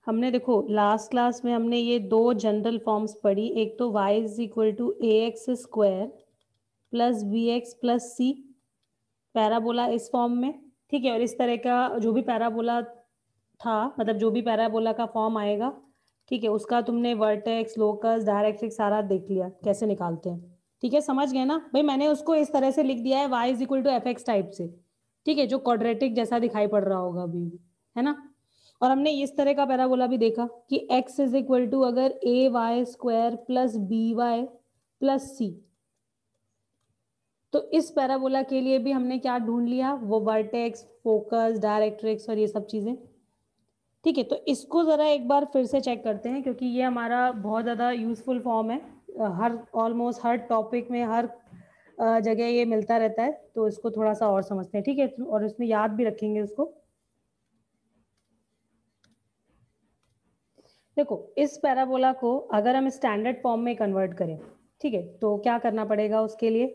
हमने देखो last class में हमने ये दो जनरल फॉर्म्स पढ़ी, एक तो y is equal to A x square plus B x plus c parabola इस फॉर्म में, ठीक है। और इस तरह का जो भी पैराबोला था, मतलब जो भी पैराबोला का फॉर्म आएगा, ठीक है, उसका तुमने वर्टेक्स, लोकस, डायरेक्ट्रिक्स सारा देख लिया कैसे निकालते हैं, ठीक है। समझ गए ना भाई? मैंने उसको इस तरह से लिख दिया है y is equal to f x type से, ठीक है, जो क्वाड्रेटिक जैसा दिखाई पड़ रहा होगा अभी भी, है ना। और हमने इस तरह का पैराबोला भी देखा कि x इज इक्वल टू अगर A Y square plus B Y plus C, तो इस पैराबोला के लिए भी हमने क्या ढूंढ लिया, वो वर्टेक्स, फोकस, डायरेक्ट्रिक्स और ये सब चीजें, ठीक है। तो इसको जरा एक बार फिर से चेक करते हैं क्योंकि ये हमारा बहुत ज़्यादा यूजफुल फॉर्म है, हर ऑलमोस्ट हर टॉपिक में, हर जगह ये मिलता रहता है, तो इसको थोड़ा सा और समझते हैं, ठीक है, और इसमें याद भी रखेंगे इसको। देखो इस पैराबोला को अगर हम स्टैंडर्ड फॉर्म में कन्वर्ट करें, ठीक है, तो क्या करना पड़ेगा, उसके लिए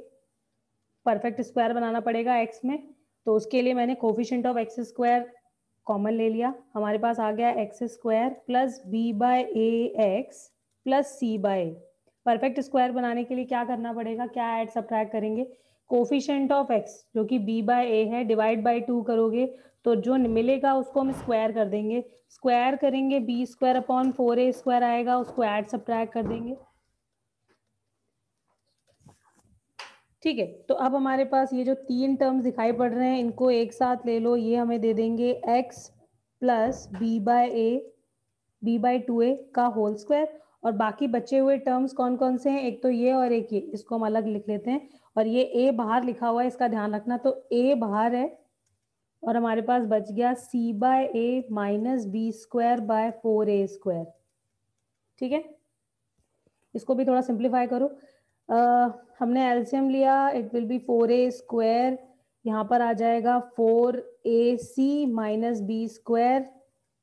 परफेक्ट स्क्वायर बनाना पड़ेगा एक्स में। तो उसके लिए मैंने coefficient of X square common ले लिया, हमारे पास आ गया X square plus B by A X plus C by. Perfect square बनाने के लिए क्या करना पड़ेगा, क्या ऐड सब्ट्रैक्ट करेंगे, कोफिशिएंट ऑफ एक्स जो कि बी बाय ए है डिवाइड बाय 2 करोगे तो जो मिलेगा उसको हम स्क्वायर कर देंगे, स्क्वायर करेंगे B square upon 4a square आएगा, उसको ऐड सब्ट्रैक्ट कर देंगे, ठीक है। तो अब हमारे पास ये जो तीन टर्म्स दिखाई पड़ रहे हैं इनको एक साथ ले लो, ये हमें दे देंगे x plus B by a b by 2a का होल स्क्वायर। और बाकी बचे हुए टर्म्स कौन कौन से हैं, एक तो ये और एक ये, इसको हम अलग लिख लेते हैं। और ये a बाहर लिखा हुआ है, इसका ध्यान रखना, तो a बाहर है और हमारे पास बच गया c by a minus b square by 4a square, ठीक है। इसको भी थोड़ा सिंप्लीफाई करो, हमने एलसीएम लिया, it will be 4a square, यहाँ पर आ जाएगा 4ac minus b square,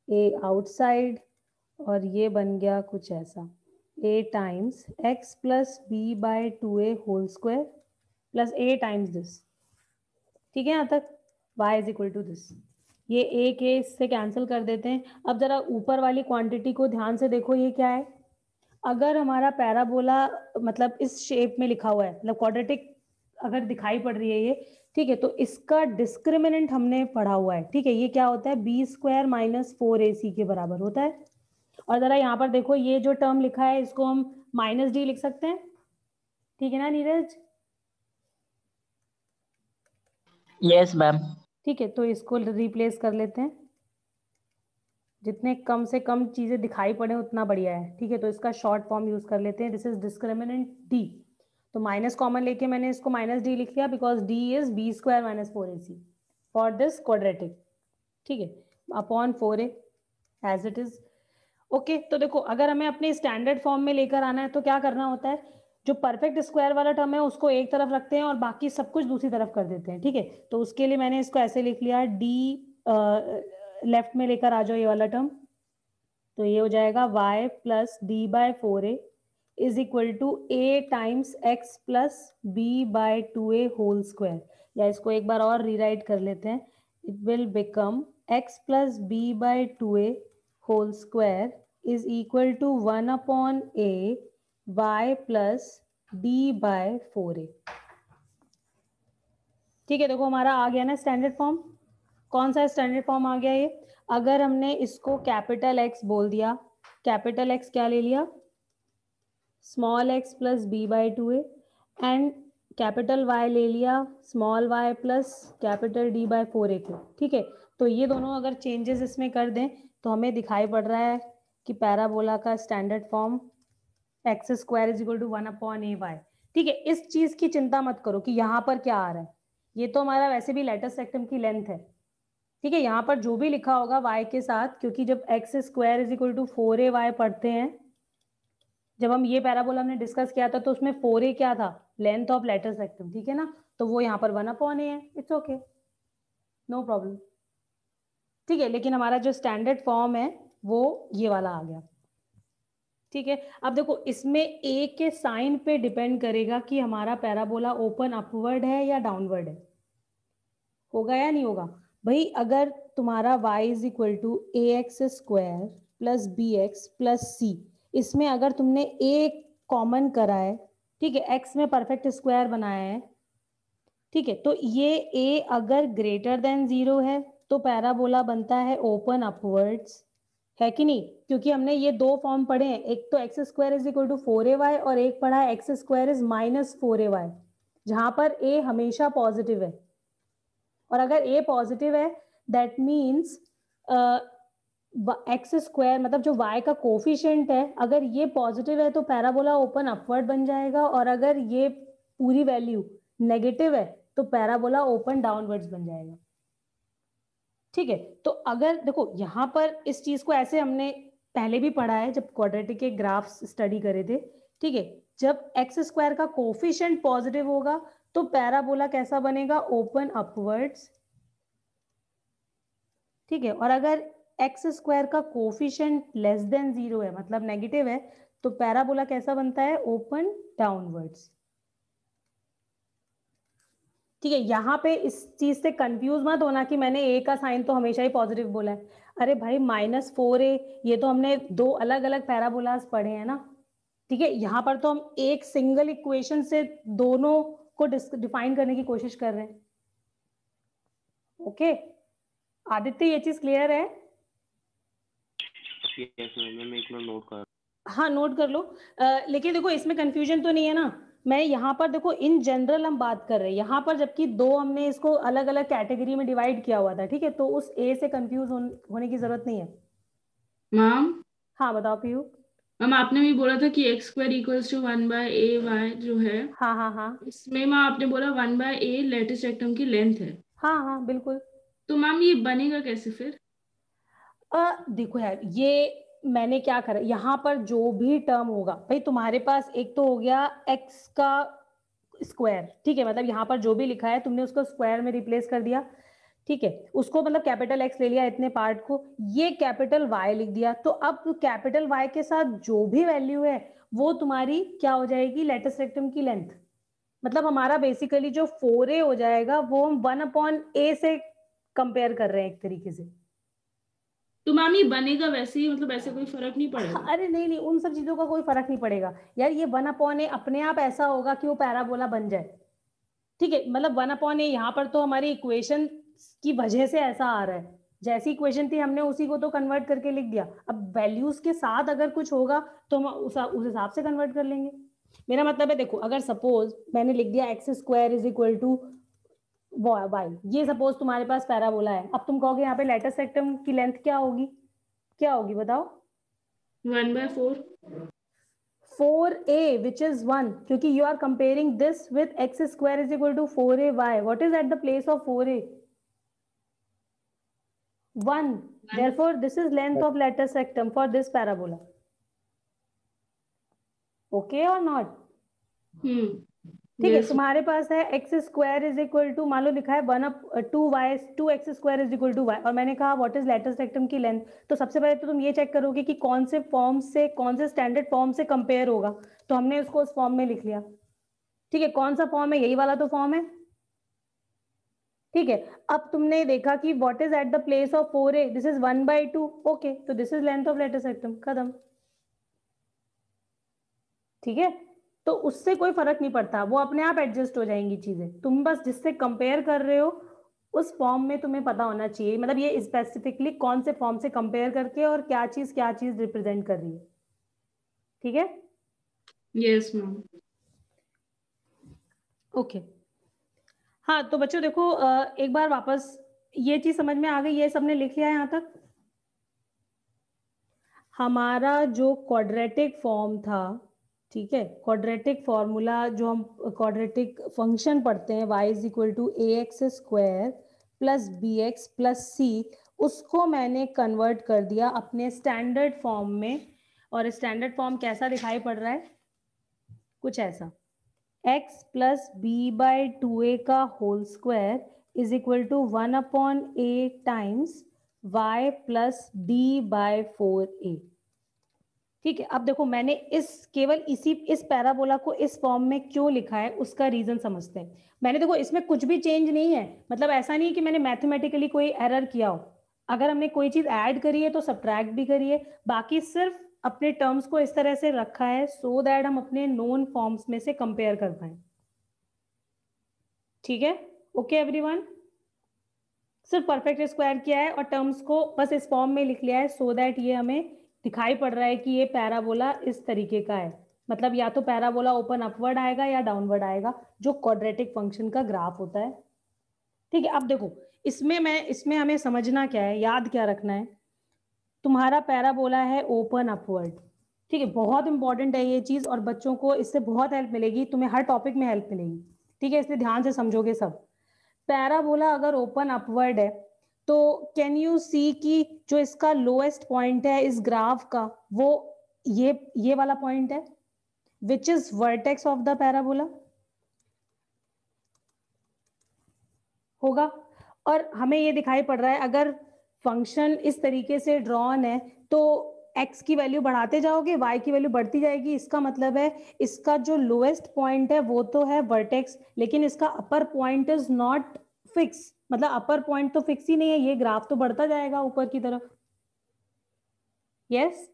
a outside, और ये बन गया कुछ ऐसा, a times x plus B by 2a whole square plus a times this, ठीक है। यहाँ तक y is equal to this, ये a के इससे कैंसिल कर देते हैं। अब जरा ऊपर वाली क्वांटिटी को ध्यान से देखो, ये क्या है, अगर हमारा पैराबोला मतलब इस शेप में लिखा हुआ है, मतलब क्वाड्रेटिक अगर दिखाई पड़ रही है ये, ठीक है, तो इसका डिस्क्रिमिनेंट हमने पढ़ा हुआ है, ठीक है, ये क्या होता है, बी स्क्वायर माइनस 4ac के बराबर होता है। और जरा यहाँ पर देखो, ये जो टर्म लिखा है इसको हम माइनस डी लिख सकते हैं, ठीक है ना नीरज? Yes ma'am. ठीक है, तो इसको रिप्लेस कर लेते हैं, जितने कम से कम चीजें दिखाई पड़े उतना बढ़िया है, ठीक है। तो इसका शॉर्ट फॉर्म यूज कर लेते हैं, दिस इज डिस्क्रिमिनेंट डी, तो माइनस कॉमन लेके मैंने इसको माइनस डी लिख लिया because d is b square minus 4ac for this quadratic, ठीक है, upon 4a as it is, okay. तो देखो अगर हमें अपने स्टैंडर्ड फॉर्म में लेकर आना है तो क्या करना होता है, जो परफेक्ट स्क्वायर वाला टर्म है उसको एक तरफ रखते हैं और बाकी सब कुछ दूसरी तरफ कर देते हैं, ठीक है। तो उसके लिए मैंने इसको ऐसे लिख लिया, डी लेफ्ट में लेकर आ जाओ ये वाला टर्म, तो ये हो जाएगा y plus d by 4a is equal to a times x plus B by 2a whole square, या इसको एक बार और रीराइट कर लेते हैं, it will become x plus B by 2a whole square is equal to 1 upon a y plus d by 4a, ठीक है। देखो हमारा आ गया ना स्टैंडर्ड फॉर्म, कौन सा स्टैंडर्ड फॉर्म आ गया ये, अगर हमने इसको कैपिटल एक्स बोल दिया, कैपिटल एक्स क्या ले लिया, small x plus b by 2a, and capital Y ले लिया small y plus capital D by 4a को, ठीक है। तो ये दोनों अगर चेंजेस इसमें कर दें तो हमें दिखाई पड़ रहा है कि पैराबोला का standard form x square is equal to 1 upon a y, ठीक है। इस चीज की चिंता मत करो कि यहाँ पर क्या आ रहा है, ये तो हमारा वैसे भी लेटर सेक्टम की लेंथ है, ठीक है। यहाँ पर जो भी लिखा होगा y के साथ, क्योंकि जब x square is equal to 4ay पढ़ते हैं, जब हम ये पैराबोला हमने डिस्कस किया था तो उसमें 4a क्या था, लेंथ ऑफ लेटर सेक्टम, ठीक है ना, तो वो यहाँ पर 1 अपॉन ए है, इट्स ओके, नो प्रॉब्लम, ठीक है। लेकिन हमारा जो स्टैंडर्ड फॉर्म है वो ये वाला आ गया, ठीक है। अब देखो इसमें a के साइन पे डिपेंड करेगा कि हमारा पैराबोला ओपन अपवर्ड है या डाउनवर्ड है, होगा या नहीं होगा भाई। अगर तुम्हारा y is equal to A x square plus B x plus C, इसमें अगर तुमने ए कॉमन करा है, ठीक है, एक्स में परफेक्ट स्क्वायर बनाया है, ठीक है, तो ये ए अगर ग्रेटर देन 0 है तो पैराबोला बनता है ओपन अपवर्ड्स, है कि नहीं? क्योंकि हमने ये दो फॉर्म पढ़े हैं, एक तो x square is equal to 4ay और एक पढ़ा है x square is minus 4ay, जहां पर ए हमेशा पॉजिटिव है। और अगर ए पॉजिटिव है दैट मीन्स एक्स स्क्वायर मतलब जो y का कोफिशिएंट है, अगर ये पॉजिटिव है तो पैराबोला ओपन अपवर्ड बन जाएगा, और अगर ये पूरी वैल्यू नेगेटिव है तो पैराबोला ओपन डाउनवर्ड्स बन जाएगा। ठीक है, तो अगर देखो यहां पर इस चीज को ऐसे हमने पहले भी पढ़ा है जब क्वाड्रेटिक के ग्राफ्स स्टडी करे थे। ठीक है, जब एक्स स्क्वायर का कोफिशिएंट पॉजिटिव होगा तो पैराबोला कैसा बनेगा? Open upwards. ठीक है, और अगर एक्स स्क्वायर का कोफिशिएंट लेस देन 0 है मतलब नेगेटिव है तो पैराबोला कैसा बनता है? Open downwards. ठीक है, यहाँ पे इस चीज से कंफ्यूज मत होना कि मैंने ए का साइन तो हमेशा ही पॉजिटिव बोला है। अरे भाई -4a, ये तो हमने दो अलग अलग पैराबोलास पढ़े हैं ना। ठीक है, यहाँ पर तो हम एक सिंगल इक्वेशन से दोनों को डिफाइन करने की कोशिश कर रहे हैं। ओके आदित्य, ये चीज क्लियर है? यस मैम, मैं एक मिनट नोट कर। हाँ नोट कर लो। लेकिन देखो इसमें कंफ्यूजन तो नहीं है ना? मैं यहाँ पर देखो इन जनरल हम बात कर रहे हैं यहाँ पर, जबकि दो हमने इसको अलग अलग कैटेगरी में डिवाइड किया हुआ था। ठीक है, तो उस ए से कंफ्यूज होने की जरूरत नहीं है। मैम हाँ बताओ पीयू। मैम आपने भी बोला था कि x square equals to 1/a(y) जो है, हाँ हाँ हाँ इसमें मैम आपने बोला 1/a लेटिस रेक्टम की लेंथ है। हाँ हाँ बिल्कुल। तो मैम ये बनेगा कैसे फिर? देखो यार, ये मैंने क्या करा, यहाँ पर जो भी टर्म होगा भाई तुम्हारे पास, एक तो हो गया एक्स का स्क्वायर। ठीक है, मतलब यहाँ पर जो भी लिखा है तुमने उसको स्क्वायर में रिप्लेस कर दिया। ठीक है, उसको मतलब कैपिटल एक्स ले लिया इतने पार्ट को, ये कैपिटल वाई लिख दिया। तो अब कैपिटल वाई के साथ जो भी वैल्यू है वो तुम्हारी क्या हो जाएगी? लेटस रेक्टम की लेंथ। मतलब हमारा बेसिकली जो 4a हो जाएगा वो हम 1/a से कंपेयर कर रहे हैं एक तरीके से। तो मैम ये बनेगा वैसे ही, मतलब ऐसे कोई फर्क नहीं पड़ेगा? अरे नहीं नहीं, उन सब चीजों का कोई फर्क नहीं पड़ेगा यार। ये 1/a अपने आप ऐसा होगा कि वो पैराबोला बन जाए। ठीक है, मतलब 1/a यहाँ पर तो हमारी इक्वेशन की वजह से ऐसा आ रहा है, जैसी इक्वेशन थी हमने उसी को तो कन्वर्ट करके लिख दिया। अब वैल्यूज के साथ अगर कुछ होगा तो हम उस हिसाब से कन्वर्ट कर लेंगे। मेरा मतलब है देखो, अगर सपोज मैंने लिख दिया x square is equal to y, ये सपोज तुम्हारे पास पैराबोला है। अब तुम कहोगे यहाँ पे लेटस रेक्टम की लेंथ क्या होगी? क्या होगी बताओ? 1/4। 4a which is 1, क्योंकि you are comparing this with x square is equal to 4ay. What is at the place of 4a? 1. Therefore this is length of latus rectum for this parabola. Okay or not? ठीक है, तुम्हारे पास है x square is equal to, मान लो लिखा है 2x square is equal to y, और मैंने कहा व्हाट इज लेटस रेक्टम की लेंथ। तो सबसे पहले तो तुम ये चेक करोगे कि कौन से फॉर्म से, कौन से स्टैंडर्ड फॉर्म से कंपेयर होगा। तो हमने उसको उस फॉर्म में लिख लिया। ठीक है, कौन सा फॉर्म है? यही वाला तो फॉर्म है। ठीक है, अब तुमने देखा कि what is at the place of 4a, this is 1/2। Okay, तो this is length of latus rectum, खत्म। ठीक है, तो उससे कोई फर्क नहीं पड़ता, वो अपने आप एडजस्ट हो जाएंगी चीजें। तुम बस जिससे कंपेयर कर रहे हो उस फॉर्म में तुम्हें पता होना चाहिए, मतलब ये स्पेसिफिकली कौन से फॉर्म से कंपेयर करके और क्या चीज रिप्रेजेंट कर रही है। ठीक है? Yes ma'am. ओके, हाँ तो बच्चों देखो, एक बार वापस ये चीज समझ में आ गई? ये सबने लिख लिया यहाँ तक? हमारा जो क्वाड्रेटिक फॉर्म था, ठीक है, क्वाड्रेटिक फॉर्मूला जो हम क्वाड्रेटिक फंक्शन पढ़ते हैं, y is equal to ax square plus bx plus c, उसको मैंने कन्वर्ट कर दिया अपने स्टैंडर्ड फॉर्म में। और स्टैंडर्ड फॉर्म कैसा दिखाई पड़ रहा है? कुछ ऐसा, x प्लस b/2a का whole square is equal to 1/a times y plus d/4a। ठीक है, अब देखो मैंने केवल इस पैराबोला को इस फॉर्म में क्यों लिखा है उसका रीजन समझते हैं। मैंने देखो इसमें कुछ भी चेंज नहीं है, मतलब ऐसा नहीं है कि मैंने मैथमेटिकली कोई एरर किया हो। अगर हमने कोई चीज ऐड करी है तो सब्ट्रैक्ट भी करिए, बाकी सिर्फ अपने टर्म्स को इस तरह से रखा है सो दैट हम अपने नोन फॉर्म्स में से कंपेयर कर पाए। ठीक है, ओके एवरीवन। सिर्फ परफेक्ट स्क्वायर किया है और टर्म्स को बस इस फॉर्म में लिख लिया है सो दैट ये हमें दिखाई पड़ रहा है कि ये पैराबोला इस तरीके का है। मतलब या तो पैराबोला ओपन अपवर्ड आएगा या डाउनवर्ड आएगा, जो क्वाड्रेटिक फंक्शन का ग्राफ होता है। ठीक है, अब देखो इसमें हमें समझना क्या है, याद क्या रखना है। तुम्हारा पैराबोला है ओपन अपवर्ड, ठीक है, बहुत इंपॉर्टेंट है ये चीज और बच्चों को इससे बहुत हेल्प मिलेगी, तुम्हें हर टॉपिक में हेल्प मिलेगी। ठीक है, इसलिए ध्यान से समझोगे सब। पैराबोला अगर ओपन अपवर्ड है तो कैन यू सी कि जो इसका लोएस्ट पॉइंट है इस ग्राफ का वो ये वाला पॉइंट है which is vertex of the parabola होगा। और हमें ये दिखाई पड़ रहा है अगर फंक्शन इस तरीके से ड्रॉन है तो x की वैल्यू बढ़ाते जाओगे, y की वैल्यू बढ़ती जाएगी। इसका मतलब है इसका जो लोएस्ट पॉइंट है वो तो है वर्टेक्स, लेकिन इसका अपर पॉइंट इज नॉट फिक्स। मतलब अपर पॉइंट तो फिक्स ही नहीं है, ये ग्राफ तो बढ़ता जाएगा ऊपर की तरफ। यस,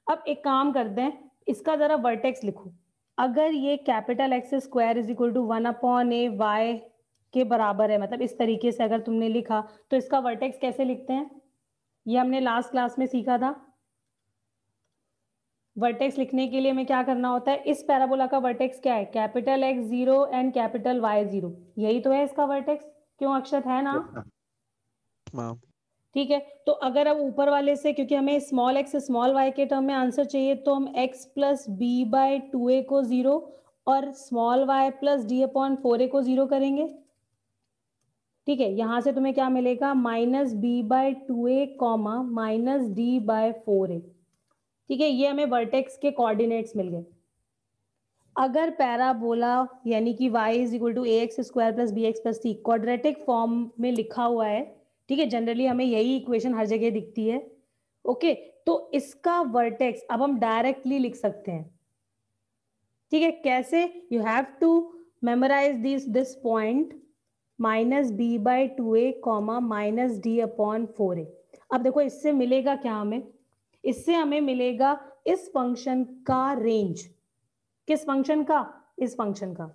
अब एक काम करते हैं, इसका जरा वर्टेक्स लिखो। अगर ये capital X square is equal to 1/a y के बराबर है, मतलब इस तरीके से अगर तुमने लिखा तो इसका वर्टेक्स कैसे लिखते हैं, ये हमने लास्ट क्लास में सीखा था। वर्टेक्स लिखने के लिए हमें क्या करना होता है, इस पैराबोला का वर्टेक्स क्या है, capital X 0 and capital Y 0, यही तो है इसका वर्टेक्स। क्यों अक्षत, है ना? ठीक है, तो अगर अब ऊपर वाले से, क्योंकि हमें स्मॉल x स्मॉल y के टर्म में आंसर चाहिए, तो हम x plus b by 2a को 0 और small y plus d upon 4a को 0 करेंगे। ठीक है, यहां से तुम्हें क्या मिलेगा, minus b by 2a comma minus d by 4a। ठीक है, ये हमें वर्टेक्स के कोऑर्डिनेट्स मिल गए। अगर पैराबोला यानी कि y is equal to ax square plus bx plus c quadratic form में लिखा हुआ है, ठीक है, जनरली हमें यही इक्वेशन हर जगह दिखती है। ओके, तो इसका वर्टेक्स अब हम डायरेक्टली लिख सकते हैं। ठीक है, कैसे, you have to memorise this point minus b by 2a comma minus d upon 4a। अब देखो इससे मिलेगा क्या हमें, इससे हमें मिलेगा इस फंक्शन का रेंज। किस फंक्शन का, इस फंक्शन का।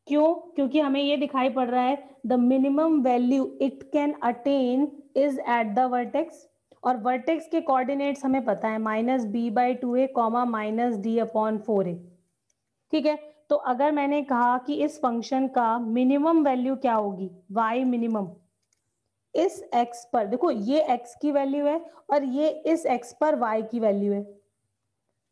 क्यों, क्योंकि हमें ये दिखाई पड़ रहा है the minimum value it can attain is at the vertex, और वर्टेक्स के कोऑर्डिनेट्स हमें पता है minus b by 2a comma minus d upon 4a। ठीक है, तो अगर मैंने कहा कि इस फंक्शन का मिनिमम वैल्यू क्या होगी, y मिनिमम, इस x पर, देखो ये x की वैल्यू है और ये इस x पर y की वैल्यू है,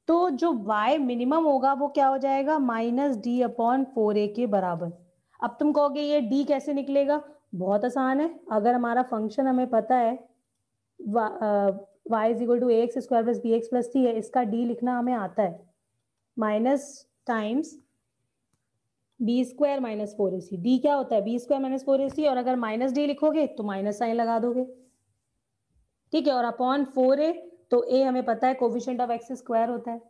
तो जो y मिनिमम होगा वो क्या हो जाएगा, माइनस डी अपॉन 4a के बराबर। अब तुम कहोगे ये d कैसे निकलेगा, बहुत आसान है। अगर हमारा फंक्शन हमें पता है y is equal to ax square plus bx plus c है, इसका d लिखना हमें आता है, minus times b square minus 4ac। D क्या होता है, बी स्क्वायर माइनस 4ac, और अगर माइनस डी लिखोगे तो माइनस साइन लगा दोगे। ठीक है, और अपॉन 4a, तो a हमें पता है कोफिशिएंट ऑफ एक्स स्क्वायर होता है।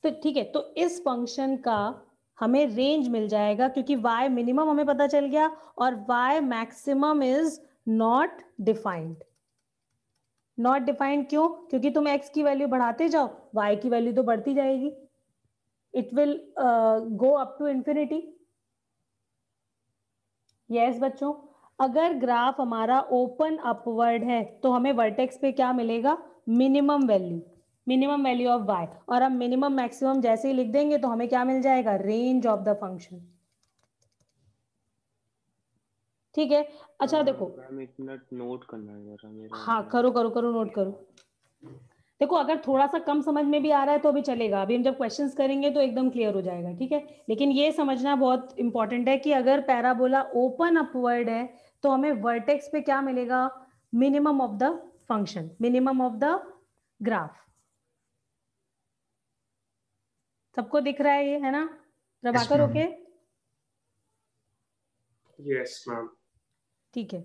तो ठीक है, तो इस फंक्शन का हमें रेंज मिल जाएगा क्योंकि y मिनिमम हमें पता चल गया और y maximum is not defined. Not defined क्यों, क्योंकि तुम x की वैल्यू बढ़ाते जाओ y की वैल्यू तो बढ़ती जाएगी, it will go up to infinity. Yes बच्चों, अगर ग्राफ हमारा ओपन अपवर्ड है तो हमें वर्टेक्स पे क्या मिलेगा, minimum value, minimum value of y, और हम मिनिमम मैक्सिमम जैसे ही लिख देंगे तो हमें क्या मिल जाएगा, रेंज ऑफ द फंक्शन। ठीक है, अच्छा देखो, मैम एक मिनट नोट करना है जरा मेरा। हाँ करो करो करो, नोट करो। देखो अगर थोड़ा सा कम समझ में भी आ रहा है तो अभी चलेगा, अभी हम जब क्वेश्चंस करेंगे तो एकदम क्लियर हो जाएगा। ठीक है, लेकिन ये समझना बहुत इंपॉर्टेंट है कि अगर पैराबोला ओपन अपवर्ड है तो हमें वर्टेक्स पे क्या मिलेगा, minimum of the function, minimum of the graph. सबको दिख रहा है ये, है ना प्रभाकर? Okay, yes ma'am. ठीक है,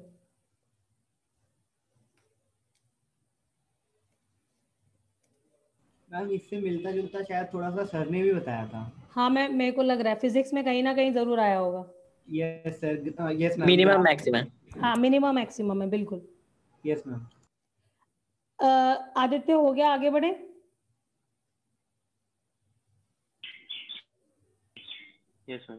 मैम इससे मिलता जुलता शायद थोड़ा सा सर ने भी बताया था। हाँ मैं, मेरे को लग रहा है फिजिक्स में कहीं ना कहीं जरूर आया होगा। Yes sir, yes ma'am. Minimum maximum. हाँ मिनिमम मैक्सिमम है बिल्कुल। Yes ma'am. आदित्य हो गया, आगे बढ़े। Yes ma'am.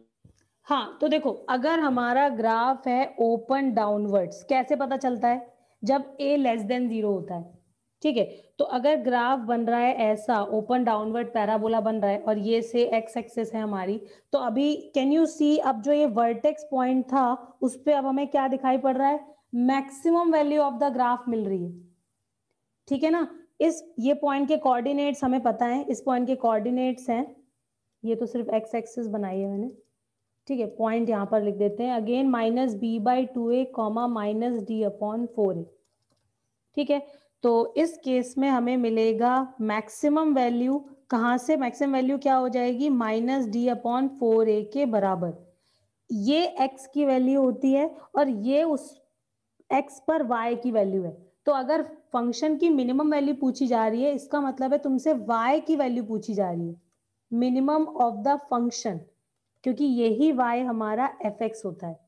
हाँ तो देखो, अगर हमारा ग्राफ है ओपन डाउनवर्ड्स, कैसे पता चलता है? जब a लेस देन 0 होता है। ठीक है, तो अगर ग्राफ बन रहा है ऐसा, ओपन डाउनवर्ड पैराबोला बन रहा है और ये से एक्स एक्सिस है हमारी, तो अभी कैन यू सी, अब जो ये वर्टेक्स पॉइंट था उस पे अब हमें क्या दिखाई पड़ रहा है? Maximum value of the graph मिल रही है। ठीक है ना, ये पॉइंट के कोऑर्डिनेट्स हमें पता है, इस पॉइंट के कोऑर्डिनेट्स हैं, ये तो सिर्फ एक्स एक्सिस बनाई है मैंने। ठीक है, पॉइंट यहां पर लिख देते हैं अगेन, -b/2a कॉमा -d/4a। ठीक है, तो इस केस में हमें मिलेगा मैक्सिमम वैल्यू, कहां से मैक्सिमम वैल्यू क्या हो जाएगी? -d/4a के बराबर। ये x की वैल्यू होती है और ये उस x पर y की वैल्यू है। तो अगर फंक्शन की मिनिमम वैल्यू पूछी जा रही है, इसका मतलब है तुमसे y की वैल्यू पूछी जा रही है, मिनिमम ऑफ द फंक्शन, क्योंकि यही y हमारा fx होता है।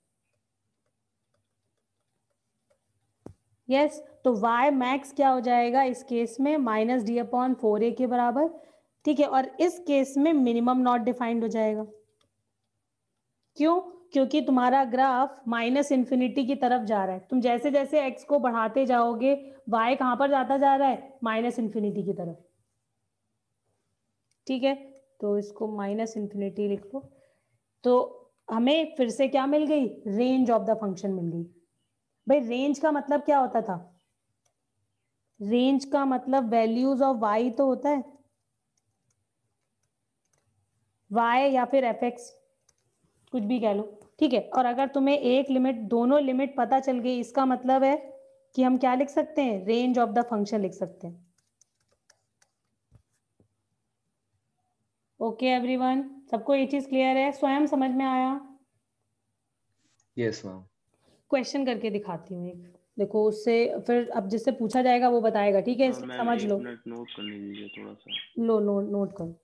यस, तो y मैक्स क्या हो जाएगा इस केस में? -d/4a के बराबर। ठीक है, और इस केस में मिनिमम नॉट डिफाइंड हो जाएगा। क्यों? क्योंकि तुम्हारा ग्राफ -इन्फिनिटी की तरफ जा रहा है। तुम जैसे जैसे x को बढ़ाते जाओगे, y कहां पर जाता जा रहा है? -इन्फिनिटी की तरफ। ठीक है, तो इसको -इन्फिनिटी लिख लो। तो हमें फिर से क्या मिल गई? रेंज ऑफ द फंक्शन मिल गई। भाई रेंज का मतलब क्या होता था? रेंज का मतलब वैल्यूज ऑफ y तो होता है, y या फिर fx, कुछ भी कह लो। ठीक है, और अगर तुम्हें एक लिमिट, दोनों लिमिट पता चल गई, इसका मतलब है कि हम क्या लिख सकते हैं? रेंज ऑफ द फंक्शन लिख सकते हैं। ओके एवरीवन, सबको ये चीज क्लियर है? स्वयं समझ में आया? Yes ma'am. क्वेश्चन करके दिखाती हूँ एक, देखो उससे फिर अब जिससे पूछा जाएगा वो बताएगा। ठीक है, हाँ इसलिए मैम, समझ 1 लो। मिनट नोट करने दीजिए थोड़ा सा। लो नोट करो।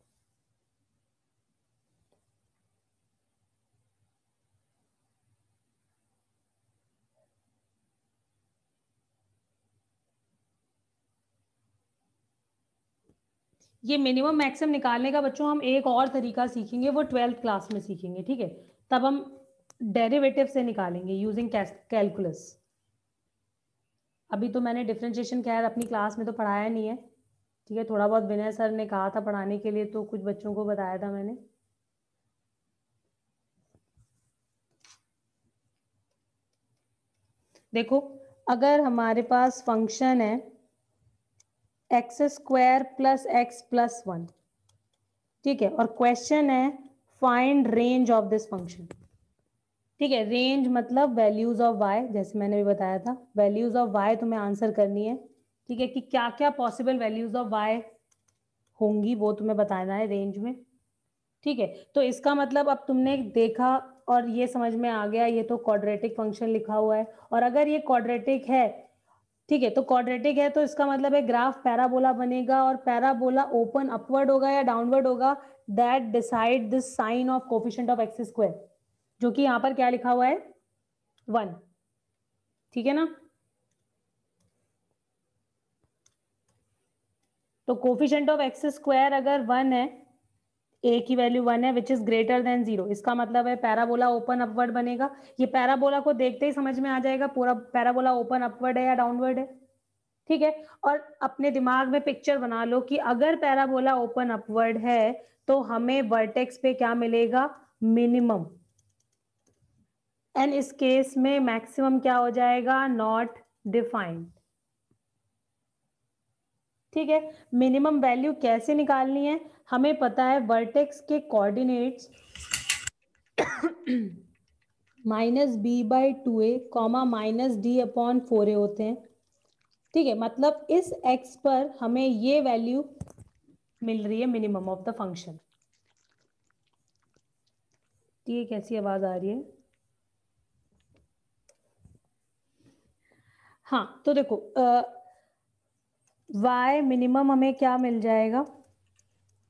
ये मिनिमम मैक्सिमम निकालने का बच्चों हम एक और तरीका सीखेंगे, वो 12th क्लास में सीखेंगे। ठीक है, तब हम डेरिवेटिव से निकालेंगे यूजिंग कैलकुलस। अभी तो मैंने डिफरेंशिएशन खैर अपनी क्लास में तो पढ़ाया नहीं है। ठीक है, थोड़ा बहुत विनय सर ने कहा था पढ़ाने के लिए, तो कुछ बच्चों को बताया था मैंने। देखो, अगर हमारे पास फंक्शन है x² + x + 1, ठीक है, और क्वेश्चन है find range of this function. ठीक है, रेंज मतलब वैल्यूज ऑफ y, जैसे मैंने भी बताया था, वैल्यूज ऑफ y तुम्हें आंसर करनी है। ठीक है, कि क्या क्या पॉसिबल वैल्यूज ऑफ y होंगी वो तुम्हें बताना है रेंज में। ठीक है, तो इसका मतलब अब तुमने देखा और ये समझ में आ गया, ये तो क्वाड्रेटिक फंक्शन लिखा हुआ है, और अगर ये क्वाड्रेटिक है, ठीक है, तो क्वाड्रेटिक है तो इसका मतलब है ग्राफ पैराबोला बनेगा, और पैराबोला ओपन अपवर्ड होगा या डाउनवर्ड होगा, that decide the sign of coefficient of x², जो कि यहां पर क्या लिखा हुआ है? 1। ठीक है ना, तो कोफिशिएंट ऑफ x² अगर 1 है, a की वैल्यू 1 है, विच इज ग्रेटर देन 0, इसका मतलब है पैराबोला ओपन अपवर्ड बनेगा। ये पैराबोला को देखते ही समझ में आ जाएगा पूरा पैराबोला ओपन अपवर्ड है या डाउनवर्ड है। ठीक है, और अपने दिमाग में पिक्चर बना लो कि अगर पैराबोला ओपन अपवर्ड है तो हमें वर्टेक्स पे क्या मिलेगा? मिनिमम। एंड इस केस में मैक्सिमम क्या हो जाएगा? Not defined. ठीक है, मिनिमम वैल्यू कैसे निकालनी है? हमें पता है वर्टेक्स के कोऑर्डिनेट्स -b/2a कॉमा -d/4a होते हैं। ठीक है, मतलब इस x पर हमें ये वैल्यू मिल रही है मिनिमम ऑफ द फंक्शन। ये कैसी आवाज आ रही है? हाँ, तो देखो y मिनिमम हमें क्या मिल जाएगा?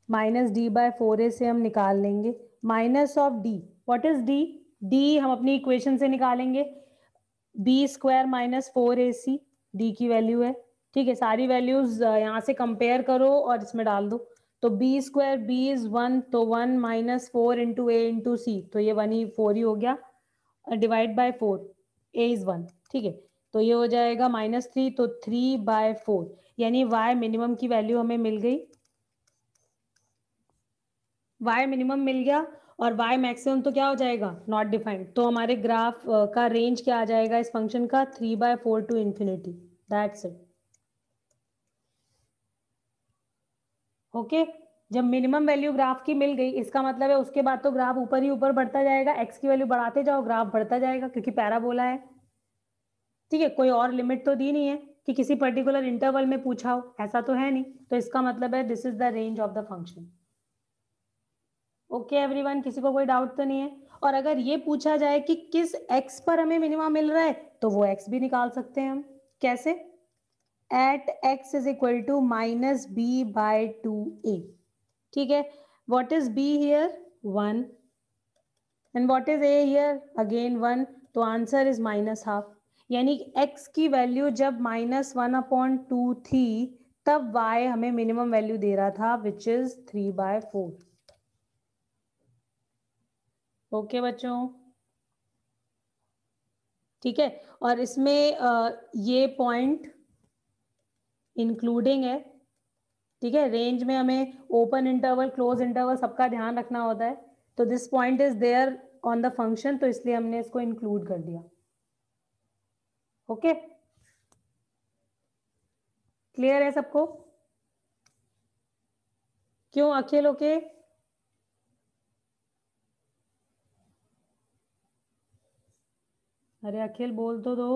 -d/4a से हम निकाल लेंगे, minus of d। What is d? d हम अपनी इक्वेशन से निकालेंगे, b square minus 4ac d की वैल्यू है, ठीक है। सारी वैल्यूज यहाँ से कंपेयर करो और इसमें डाल दो। तो बी स्क्वायर, बी इज 1, तो 1 माइनस 4 इंटू ए इंटू सी, तो ये 1 ही 4 ही हो गया, डिवाइड बाय 4, ए इज 1, ठीक है। तो ये हो जाएगा -3, तो 3/4, यानी y मिनिमम की वैल्यू हमें मिल गई, y मिनिमम मिल गया। और y मैक्सिमम तो क्या हो जाएगा, नॉट डिफाइंड। तो हमारे ग्राफ का रेंज क्या आ जाएगा इस फंक्शन का, 3/4 to infinity, that's it. Okay, जब मिनिमम वैल्यू ग्राफ की मिल गई, इसका मतलब है उसके बाद तो ग्राफ ऊपर ही ऊपर बढ़ता जाएगा, x की वैल्यू बढ़ाते जाओ, ग्राफ बढ़ता जाएगा, क्योंकि पैराबोला है, ठीक है। कोई और लिमिट तो दी नहीं है कि किसी पर्टिकुलर इंटरवल में पूछा हो, ऐसा तो है नहीं। तो इसका मतलब है this is the range of the function. Okay everyone, किसी को कोई डाउट तो नहीं है? और अगर ये पूछा जाए कि किस x पर हमें मिनिमा मिल रहा है, तो वो x भी निकाल सकते हैं हम। कैसे? At x is equal to -b/2a, ठीक है। What is b here, 1, and what is a here, again 1, तो आंसर इज -12। यानी x की वैल्यू जब -1/2 थी, तब y हमें मिनिमम वैल्यू दे रहा था, विच इज 3/4। ओके बच्चों, ठीक है। और इसमें ये पॉइंट इंक्लूडिंग है, ठीक है। रेंज में हमें ओपन इंटरवल, क्लोज इंटरवल सबका ध्यान रखना होता है। तो this point is there on the function, तो इसलिए हमने इसको इंक्लूड कर दिया। ओके, क्लियर है सबको? क्यों अखिल, ओके? अरे अखिल बोल तो दो।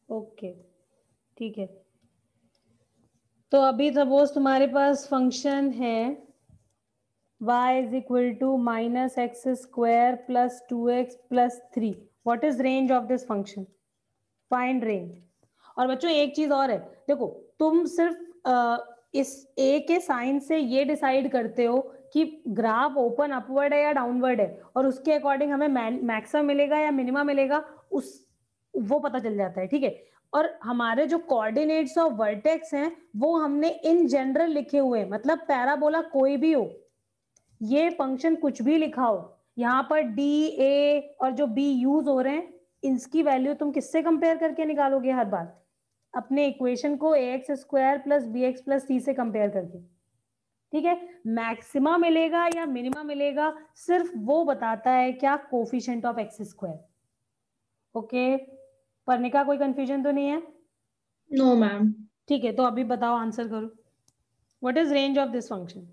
ओके, ठीक है। तो अभी सपोज तुम्हारे पास फंक्शन है y is equal to -x² plus 2x plus 3। What is range of this function? Find range. और बच्चों एक चीज और है, देखो तुम सिर्फ इस a के साइन से ये डिसाइड करते हो कि ग्राफ ओपन अपवर्ड है या डाउनवर्ड है, और उसके अकॉर्डिंग हमें मैक्सिमम मिलेगा या मिनिमा मिलेगा, वो पता चल जाता है, ठीक है। और हमारे जो कोऑर्डिनेट्स ऑफ वर्टेक्स हैं, वो हमने इन जनरल लिखे हुए हैं, मतलब पैराबोला कोई भी हो, ये फंक्शन कुछ भी लिखा हो, यहाँ पर डी ए और जो बी यूज हो रहे हैं, इसकी वैल्यू तुम किससे कंपेयर करके निकालोगे हर बार? अपने इक्वेशन को ax² plus bx plus c से कंपेयर करके, ठीक है। मैक्सिमा मिलेगा या मिनिमा मिलेगा, सिर्फ वो बताता है क्या, coefficient of x²। Okay, Parnika कोई कंफ्यूजन तो नहीं है? No ma'am. ठीक है, तो अभी बताओ, आंसर करो, what is range of this function?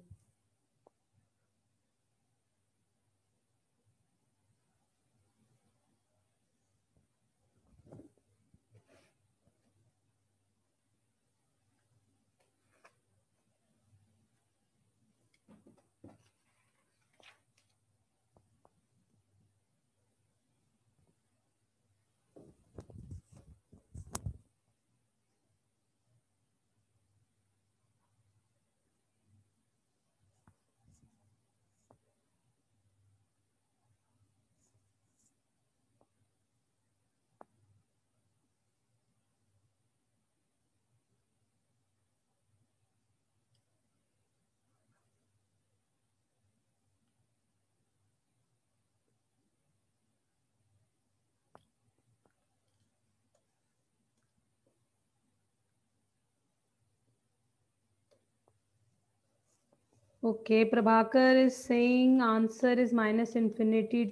Okay, Prabhakar is saying answer is -∞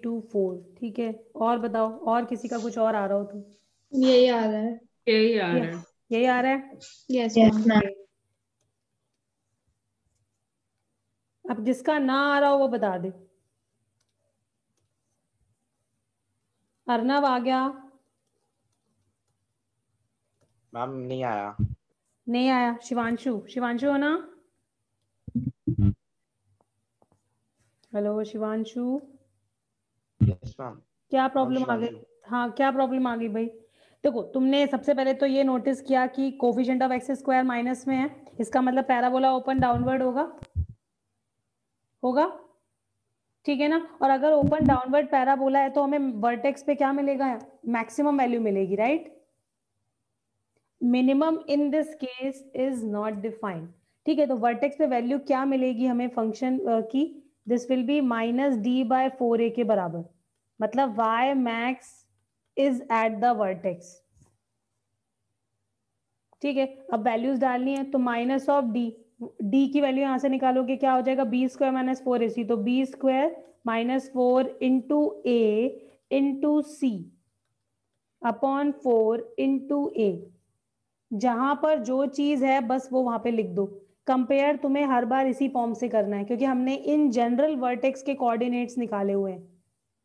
to 4, ठीक है। और बताओ, और किसी का कुछ और आ रहा हो तो? यही आ रहा है। यही आ रहा है। यही आ रहा है? Yes yes ma'am. Okay. अब जिसका ना आ रहा हो वो बता दे। अर्नव आ गया? मैम नहीं आया। नहीं आया। शिवांशु, शिवांशु हो ना? Hello Shivanshu, yes ma'am. क्या प्रॉब्लम आ गई? हाँ, क्या प्रॉब्लम आ गई भाई? देखो, तुमने सबसे पहले तो ये नोटिस किया कि कोफिशिएंट ऑफ x² माइनस में है, इसका मतलब पैराबोला ओपन डाउनवर्ड होगा, होगा? ठीक है ना। और अगर ओपन डाउनवर्ड पैराबोला है तो हमें वर्टेक्स पे क्या मिलेगा, मैक्सिमम वैल्यू मिलेगी, right. Minimum in this case is not defined. ठीक है, तो वर्टेक्स पे वैल्यू क्या मिलेगी हमें फंक्शन की, दिस विल बी -d/4a के बराबर, मतलब y max is at the vertex. ठीक है, अब वैल्यूज डालनी है तो माइनस ऑफ डी की वैल्यू यहां से निकालोगे, क्या हो जाएगा, b² - 4ac, तो b² - 4 इंटू ए इंटू सी अपॉन 4 इंटू ए। जहां पर जो चीज है बस वो वहां पे लिख दो। कंपेयर तुम्हें हर बार इसी फॉर्म से करना है क्योंकि हमने इन जनरल वर्टेक्स के कोऑर्डिनेट्स निकाले हुए हैं,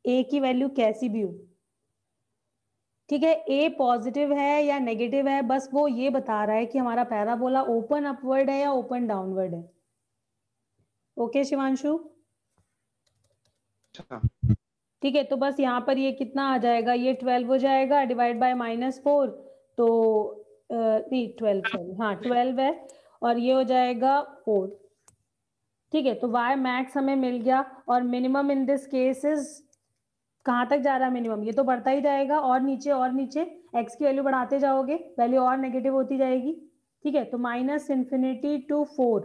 ए की वैल्यू कैसी भी हो। ठीक है, ए पॉजिटिव है या नेगेटिव है, बस वो ये बता रहा है कि हमारा पैराबोला ओपन अपवर्ड है या ओपन डाउनवर्ड है। ओके शिवांशु, अच्छा ठीक है, तो बस यहाँ पर ये कितना आ जाएगा, ये 12 हो जाएगा डिवाइड बाय -4, तो नहीं 12, सॉरी, हाँ 12 है, और ये हो जाएगा 4। ठीक है, तो y मैक्स हमें मिल गया, और minimum in this case is, कहाँ तक जा रहा है मिनिमम, ये तो बढ़ता ही जाएगा, और नीचे और नीचे x की वैल्यू बढ़ाते जाओगे, वैल्यू और नेगेटिव होती जाएगी। ठीक है, तो -∞ to 4।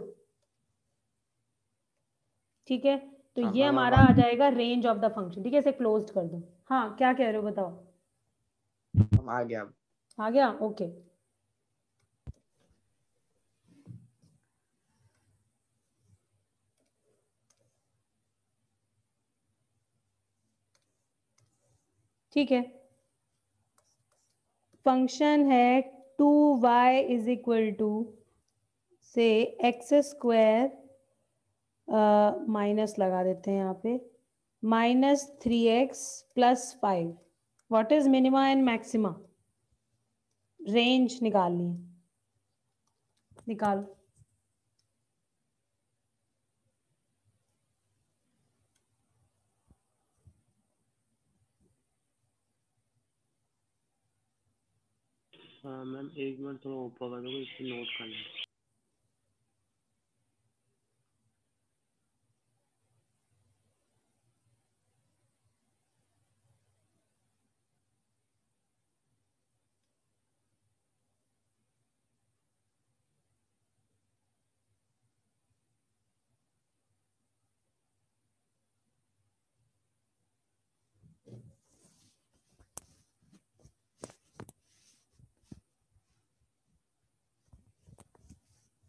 ठीक है, तो ये मैम हमारा आ जाएगा रेंज ऑफ द फंक्शन। ठीक है, इसे क्लोज कर दो। हाँ क्या कह रहे हो बताओ। हम आ गया। आ गया, ओके। ठीक है, फंक्शन है 2y इज इक्वल टू से x² माइनस लगा देते हैं यहाँ पे -3x + 5। What is minima and maxima, range निकालनी है, निकालो। हाँ मैम, एक मिनट थोड़ा ऊपर कर दो, इसको नोट करना है।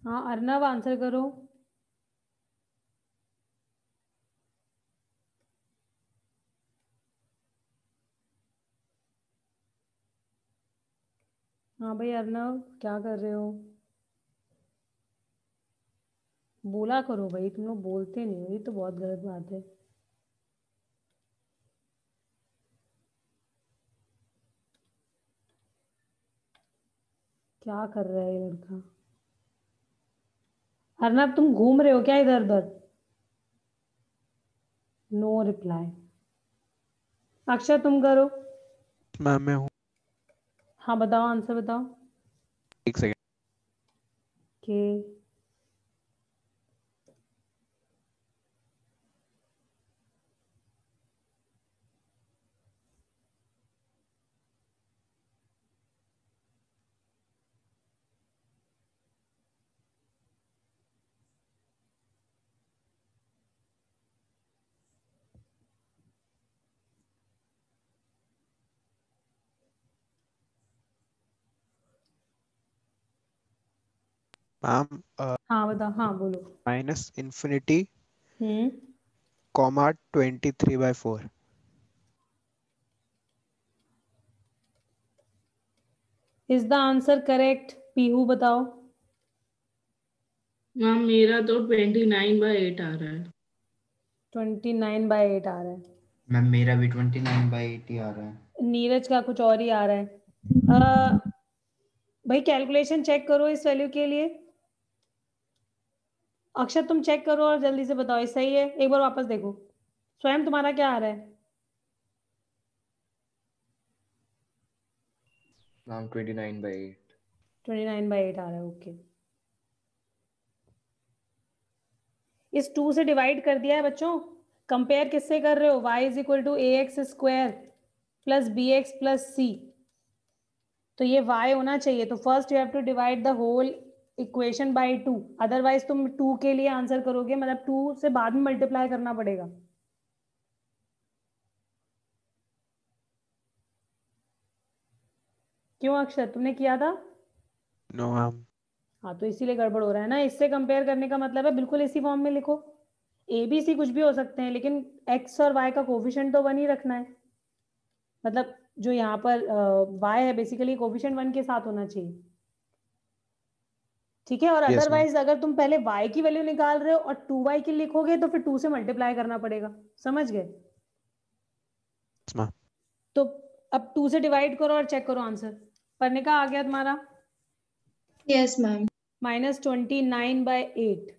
हाँ अर्नव आंसर करो। हाँ भाई अर्नव, क्या कर रहे हो, बोला करो भाई, तुम लोग बोलते नहीं हो, ये तो बहुत गलत बात है। क्या कर रहा है ये लड़का। अर्नव तुम घूम रहे हो क्या इधर उधर। No reply. अक्षर तुम करो। मैम मैं हूँ। हाँ बताओ, आंसर बताओ। एक सेकेंड। के मैम हाँ बताओ, हाँ बोलो। -∞, हम्म 23/4। Is the answer correct, Pihu बताओ। मैम मेरा तो 29/8 आ रहा है। 29/8 आ रहा है। मैम मेरा भी 29/8 ही आ रहा है। नीरज का कुछ और ही आ रहा है। भाई कैलकुलेशन चेक करो इस वैल्यू के लिए। अक्षर तुम चेक करो और जल्दी से बताओ ये सही है, एक बार वापस देखो स्वयं तुम्हारा क्या आ रहा है। मैम 29/8। 29/8 आ रहा है, ओके। इस 2 से डिवाइड कर दिया है बच्चों, कंपेयर किससे कर रहे हो? y is equal to A x square plus B x plus C, तो ये y होना चाहिए। तो first you have to divide the whole equation by 2, otherwise तुम 2 के लिए आंसर करोगे, मतलब 2 से बाद में मल्टीप्लाई करना पड़ेगा। क्यों अक्षर, तुमने किया था? No ma'am. हाँ, तो इसीलिए गड़बड़ हो रहा है ना। इससे कंपेयर करने का मतलब है बिल्कुल इसी फॉर्म में लिखो। ए बी सी कुछ भी हो सकते हैं, लेकिन एक्स और वाई का कोफिशिएंट तो 1 ही रखना है। मतलब जो यहाँ पर वाई है बेसिकली कोफिशिएंट 1 के साथ होना चाहिए, ठीक है। और यस मैम। अदरवाइज अगर तुम पहले y की वैल्यू निकाल रहे हो और 2y की लिखोगे तो फिर 2 से मल्टीप्लाई करना पड़ेगा, समझ गए? Yes ma'am. तो अब 2 से डिवाइड करो और चेक करो आंसर। पढ़ने का आ गया तुम्हारा? Yes ma'am. -29/8।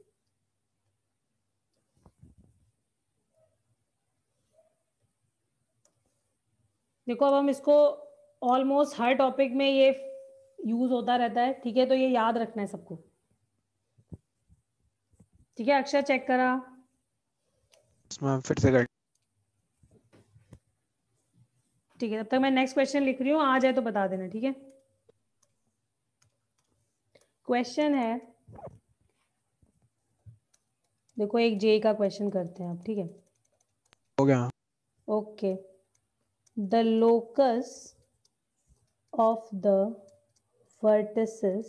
देखो अब हम इसको ऑलमोस्ट हर टॉपिक में ये यूज होता रहता है, ठीक है, तो ये याद रखना है सबको, ठीक है। अक्षर चेक करा? यस मैम, फिर से कर। ठीक है, तब तक मैं नेक्स्ट क्वेश्चन लिख रही हूँ, आ जाए तो बता देना, ठीक है। क्वेश्चन है, देखो एक जे का क्वेश्चन करते हैं अब, ठीक है। हो गया। Okay, the locus of the vertices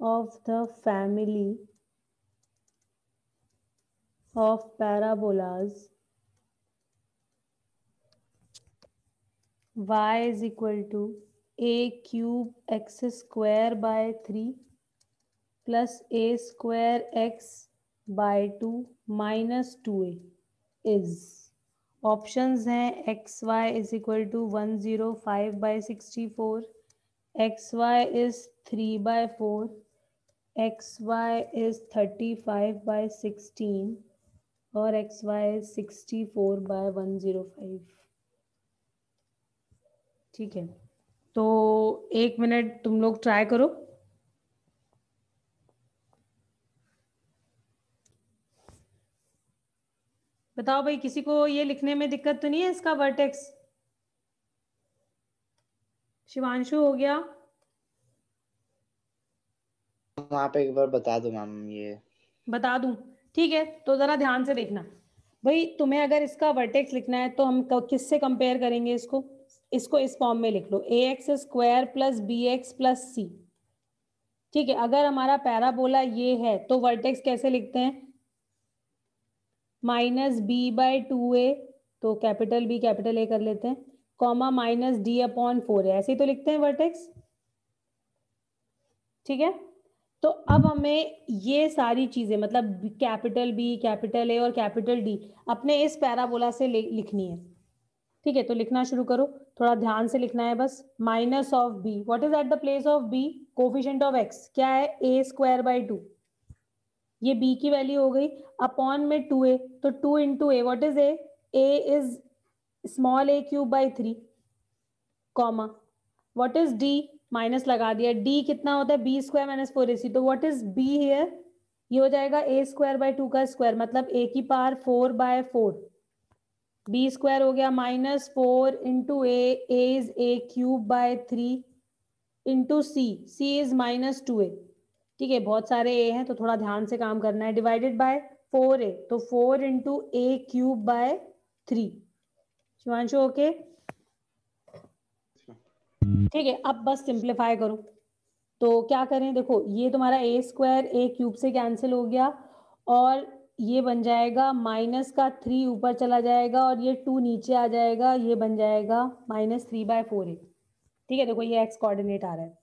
of the family of parabolas y is equal to a cube x square by 3 plus a square x by 2 minus 2a is, options हैं xy is equal to 105/64, xy is 3/4, xy is 35/16 और xy is 64/105, ठीक है। तो 1 minute तुम लोग try करो। बताओ भाई, किसी को ये लिखने में दिक्कत तो नहीं है इसका वर्टेक्स? शिवांशु हो गया? वहाँ पे एक बार बता दो मैम ये। बता दूं? ठीक है, तो जरा ध्यान से देखना भाई, तुम्हें अगर इसका वर्टेक्स लिखना है तो हम किससे कंपेयर करेंगे इसको? इसको इस फॉर्म में लिख लो, A x square plus B x plus C, ठीक है। अगर हमारा पैराबोला ये है तो वर्टेक्स कैसे लिखते हैं? -b/2a, तो कैपिटल बी कैपिटल ए कर लेते हैं, कॉमा -d/4 ऐसे ही तो लिखते हैं वर्टेक्स, ठीक है। तो अब हमें ये सारी चीजें मतलब कैपिटल बी कैपिटल ए और कैपिटल डी अपने इस पैराबोला से लिखनी है, ठीक है। तो लिखना शुरू करो, थोड़ा ध्यान से लिखना है बस। Minus of b, what is at the place of b? Coefficient of x क्या है? a²/2, ये b की वैल्यू हो गई, अपॉन में 2a, तो 2 into A, what is a is small a³/3, comma what is d, minus लगा दिया, d कितना होता है? b² - 4ac, तो व्हाट इज b हियर? ये हो जाएगा a²/2 का स्क्वायर, मतलब a⁴ 4/4, b² हो गया -4 into a is a³/3 into c is -2a, ठीक है। बहुत सारे a हैं तो थोड़ा ध्यान से काम करना है, डिवाइडेड बाय 4a, तो 4 इंटू a³/3। शिवांशु ओके? ठीक है, अब बस सिंप्लीफाई करो। तो क्या करें, देखो ये तुम्हारा a² a³ से कैंसिल हो गया और ये बन जाएगा माइनस का 3 ऊपर चला जाएगा और ये 2 नीचे आ जाएगा, ये बन जाएगा -3/4a, ठीक है। देखो ये x कोऑर्डिनेट आ रहा है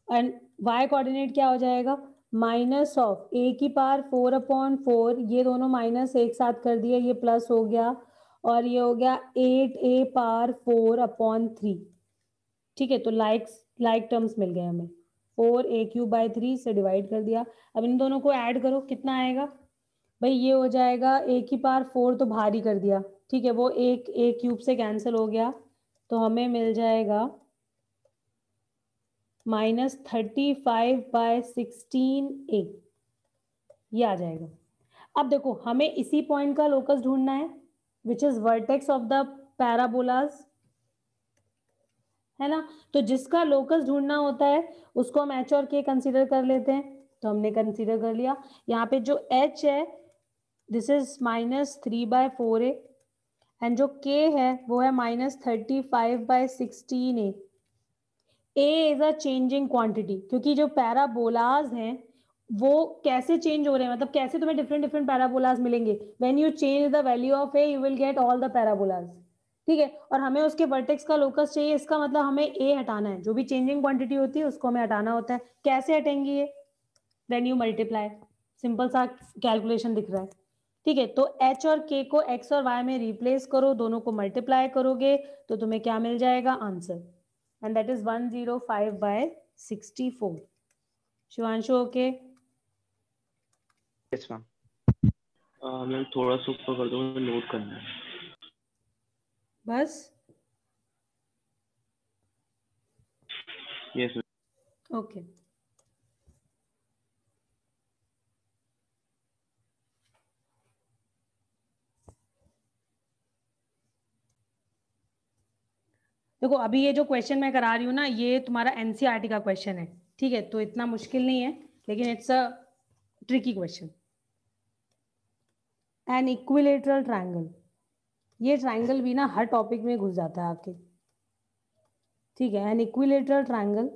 एंड y कोऑर्डिनेट क्या हो जाएगा? माइनस ऑफ a⁴/4, ये दोनों माइनस एक साथ कर दिए, ये प्लस हो गया और ये हो गया 8a⁴/3, ठीक है। तो लाइक टर्म्स मिल गए हमें, 4a³/3 से डिवाइड कर दिया। अब इन दोनों को ऐड करो, कितना आएगा भाई? ये हो जाएगा a⁴ तो भारी कर दिया, ठीक है, वो एक a³ से कैंसिल हो गया, तो हमें मिल जाएगा -35/16a, ये आ जाएगा। अब देखो हमें इसी पॉइंट का लोकस ढूंढना है which is vertex of the parabolas, है ना। तो जिसका लोकस ढूंढना होता है उसको हम एच और के कंसीडर कर लेते हैं, तो हमने कंसीडर कर लिया। यहाँ पे जो एच है दिस इज -3/4a एंड जो k है वो है -35/16a। a is a changing quantity, क्योंकि जो पैराबोलाज हैं वो कैसे चेंज हो रहे हैं, मतलब कैसे तुम्हें डिफरेंट डिफरेंट पैराबोलाज मिलेंगे। When you change the value of a you will get all the parabolas, ठीक है। और हमें उसके वर्टेक्स का लोकस चाहिए, इसका मतलब हमें a हटाना है, जो भी चेंजिंग क्वांटिटी होती है उसको हमें हटाना होता है। कैसे हटेंगी ये, व्हेन यू मल्टीप्लाई, सिंपल सा कैलकुलेशन दिख रहा है, ठीक है। तो h और k को x और y में रिप्लेस करो, दोनों को मल्टीप्लाई करोगे तो तुम्हें क्या मिल जाएगा answer, and that is 105/64। Shivanshu okay? Yes ma'am. Ma'am थोड़ा सा ऊपर कर दो, मुझे नोट करना है। बस यस मैम। ओके। देखो अभी ये जो क्वेश्चन मैं करा रही हूँ ना, ये तुम्हारा एनसीईआरटी का क्वेश्चन है, ठीक है। तो इतना मुश्किल नहीं है, लेकिन it's a tricky question. An equilateral triangle, ये ट्रायंगल भी ना हर टॉपिक में घुस जाता है आपके, ठीक है। An equilateral triangle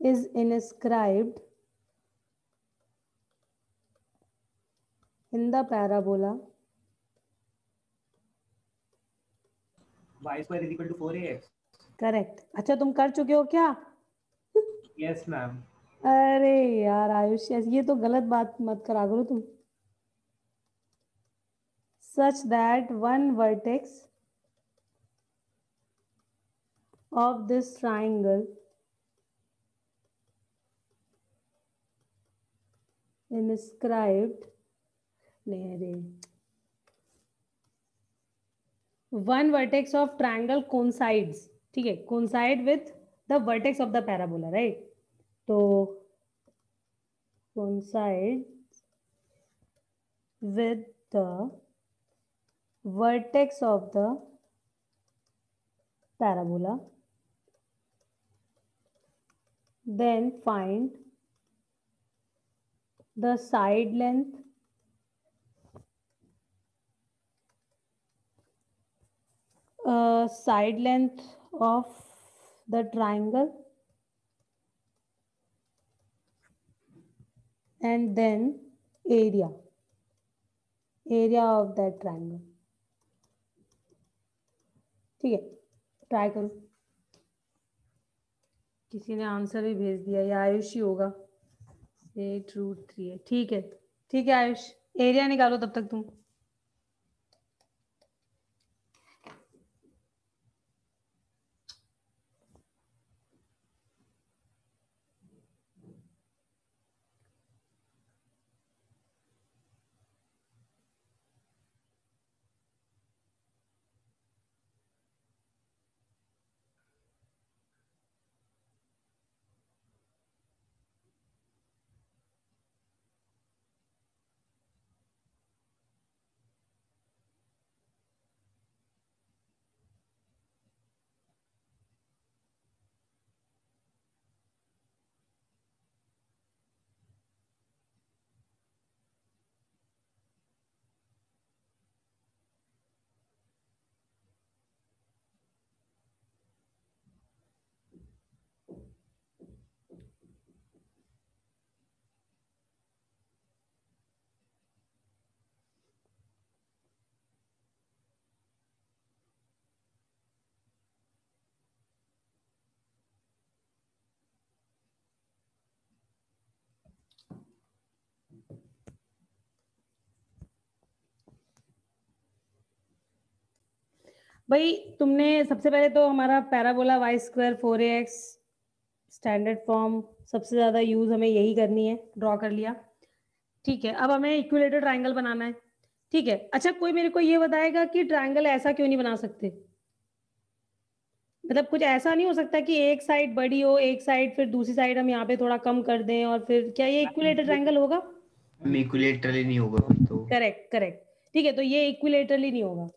is inscribed in the parabola y square is equal to 4ax. Correct. अच्छा तुम कर चुके हो क्या? Yes, ma'am. अरे यार आयुष, ये तो गलत बात मत करा करो तुम। such that one vertex of this triangle inscribed, नहीं रे, one vertex of triangle coincides, ठीक है, coincide with the vertex of the parabola, right? तो coincides with the vertex of the parabola, then find the side length of the triangle and then area of that triangle, ठीक है। Try करो, किसी ने answer भी भेज दिया, या आयुष ही होगा। 8√3 है, ठीक है, ठीक है आयुष, एरिया निकालो तब तक तुम। भाई तुमने सबसे पहले तो हमारा parabola y² 4ax standard form सबसे ज्यादा यूज हमें यही करनी है, ड्रॉ कर लिया, ठीक है। अब हमें इक्विलेटरल ट्रायंगल बनाना है, ठीक है। अच्छा कोई मेरे को ये बताएगा कि ट्रायंगल ऐसा क्यों नहीं बना सकते? मतलब कुछ ऐसा नहीं हो सकता कि एक साइड बड़ी हो, एक साइड फिर दूसरी साइड हम यहाँ पे थोड़ा कम कर दें, और फिर क्या ये इक्विलेटरल ट्रायंगल होगा? इक्विलेटरली नहीं होगा फिर तो। करेक्ट करेक्ट, ठीक है, तो ये इक्विलेटरली नहीं होगा,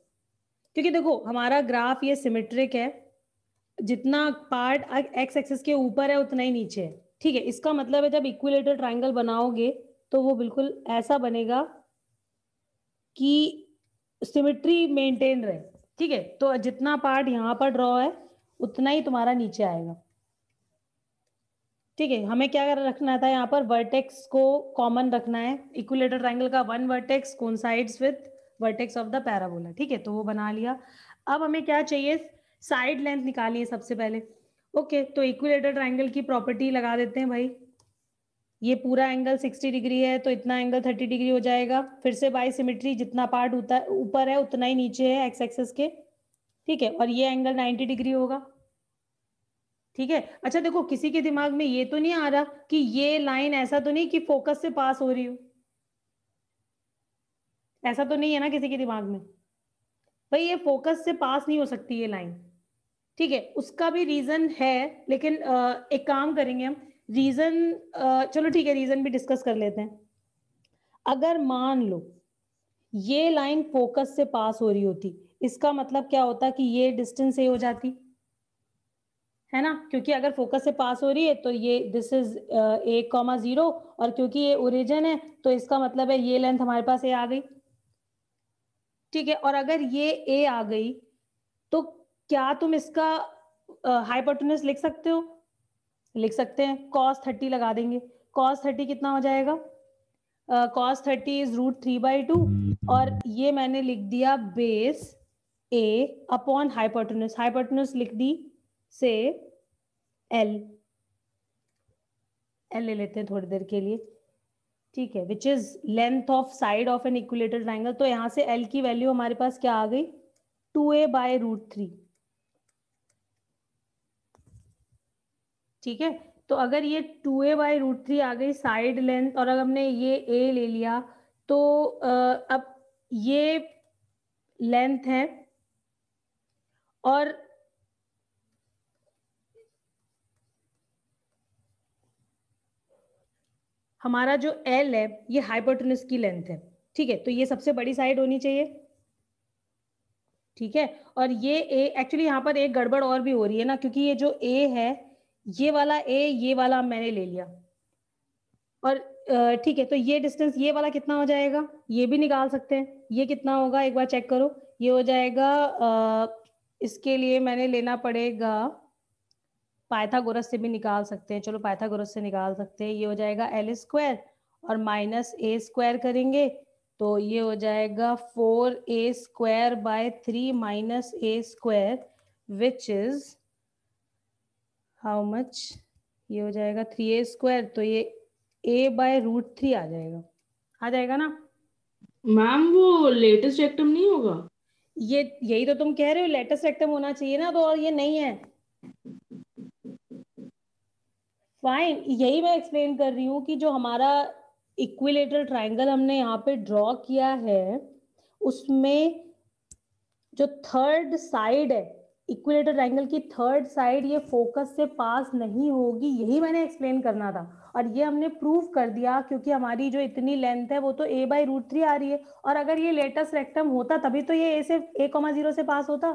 क्योंकि देखो हमारा ग्राफ ये सिमेट्रिक है, जितना पार्ट एक्स एक्सिस के ऊपर है उतना ही नीचे है, ठीक है। इसका मतलब है जब इक्विलेटरल ट्रायंगल बनाओगे तो वो बिल्कुल ऐसा बनेगा कि सिमेट्री मेंटेन रहे, ठीक है। तो जितना पार्ट यहाँ पर ड्रॉ है उतना ही तुम्हारा नीचे आएगा, ठीक है। हमें क्या रखना था यहाँ पर, वर्टेक्स को कॉमन रखना है, इक्विलेटरल ट्रायंगल का one vertex coincides with vertex of the parabola, ठीक है, तो वो बना लिया। अब हमें क्या चाहिए, साइड लेंथ निकालिए सबसे पहले। ओके, तो इक्विलेटरल ट्रायंगल की प्रॉपर्टी लगा देते हैं भाई, ये पूरा एंगल 60 डिग्री है तो इतना एंगल 30 डिग्री हो जाएगा, फिर से बाय सिमेट्री जितना पार्ट ऊपर है उतना ही नीचे है एक्स एक्सिस के, ठीक है, और ये एंगल 90 डिग्री होगा, ठीक है। अच्छा देखो, किसी के दिमाग में ये तो नहीं आ रहा कि ये लाइन ऐसा तो नहीं कि फोकस से पास हो रही हो, ऐसा तो नहीं है ना किसी के दिमाग में? भाई ये फोकस से पास नहीं हो सकती ये लाइन, ठीक है। उसका भी रीजन है, लेकिन एक काम करेंगे हम, रीजन चलो ठीक है, रीजन भी डिस्कस कर लेते हैं। अगर मान लो ये लाइन फोकस से पास हो रही होती, इसका मतलब क्या होता कि ये डिस्टेंस ए हो जाती, है ना, क्योंकि अगर फोकस से पास हो रही है तो ये दिस इज a,0, और क्योंकि ये ओरिजिन है तो इसका मतलब है ये लेंथ हमारे पास ए आ गई, ठीक है। और अगर ये ए आ गई तो क्या तुम इसका हाइपोटेन्यूज लिख सकते हो? लिख सकते हैं, cos 30 लगा देंगे। cos 30 कितना हो जाएगा? cos 30 इज √3/2, और ये मैंने लिख दिया base a upon hypotenuse, hypotenuse लिख दी से L ले लेते हैं थोड़ी देर के लिए, ठीक है, which is length of side of an equilateral triangle. तो यहां से L की वैल्यू हमारे पास क्या आ गई, 2a/√3, ठीक है। तो अगर ये 2a/√3 आ गई साइड लेंथ, और अगर हमने ये a ले लिया तो अब ये लेंथ है, और हमारा जो L है ये हाइपोटेन्यूज की लेंथ है, ठीक है, तो ये सबसे बड़ी साइड होनी चाहिए, ठीक है। और ये A, एक्चुअली यहाँ पर एक गड़बड़ और भी हो रही है ना, क्योंकि ये जो A है, ये वाला A, ये वाला मैंने ले लिया, और ठीक है, तो ये डिस्टेंस ये वाला कितना हो जाएगा, ये भी निकाल सकते हैं, ये कितना होगा एक बार चेक करो, ये हो जाएगा इसके लिए मैंने लेना पड़ेगा, पाइथागोरस से भी निकाल सकते हैं, चलो पाइथागोरस से निकाल सकते हैं, ये हो जाएगा L² और -a² करेंगे तो ये हो जाएगा 4a² / 3 - a², which is how much, ये हो जाएगा 3a², तो ये a/√3 आ जाएगा ना मैम? वो लेटेस्ट रेक्टम नहीं होगा? ये यही तो तुम कह रहे हो, लेटेस्ट रेक्टम होना चाहिए ना, तो और ये नहीं है, फाइन, यही मैं एक्सप्लेन कर रही हूँ कि जो हमारा इक्विलेटरल ट्रायंगल हमने यहाँ पे ड्रॉ किया है, उसमें जो थर्ड साइड है इक्विलेटरल ट्रायंगल की, थर्ड साइड ये फोकस से पास नहीं होगी, यही मैंने एक्सप्लेन करना था, और ये हमने प्रूव कर दिया, क्योंकि हमारी जो इतनी लेंथ है वो तो a/√3 आ रही है, और अगर ये लेटेस्ट रेक्टम होता तभी तो ये a0 से पास होता,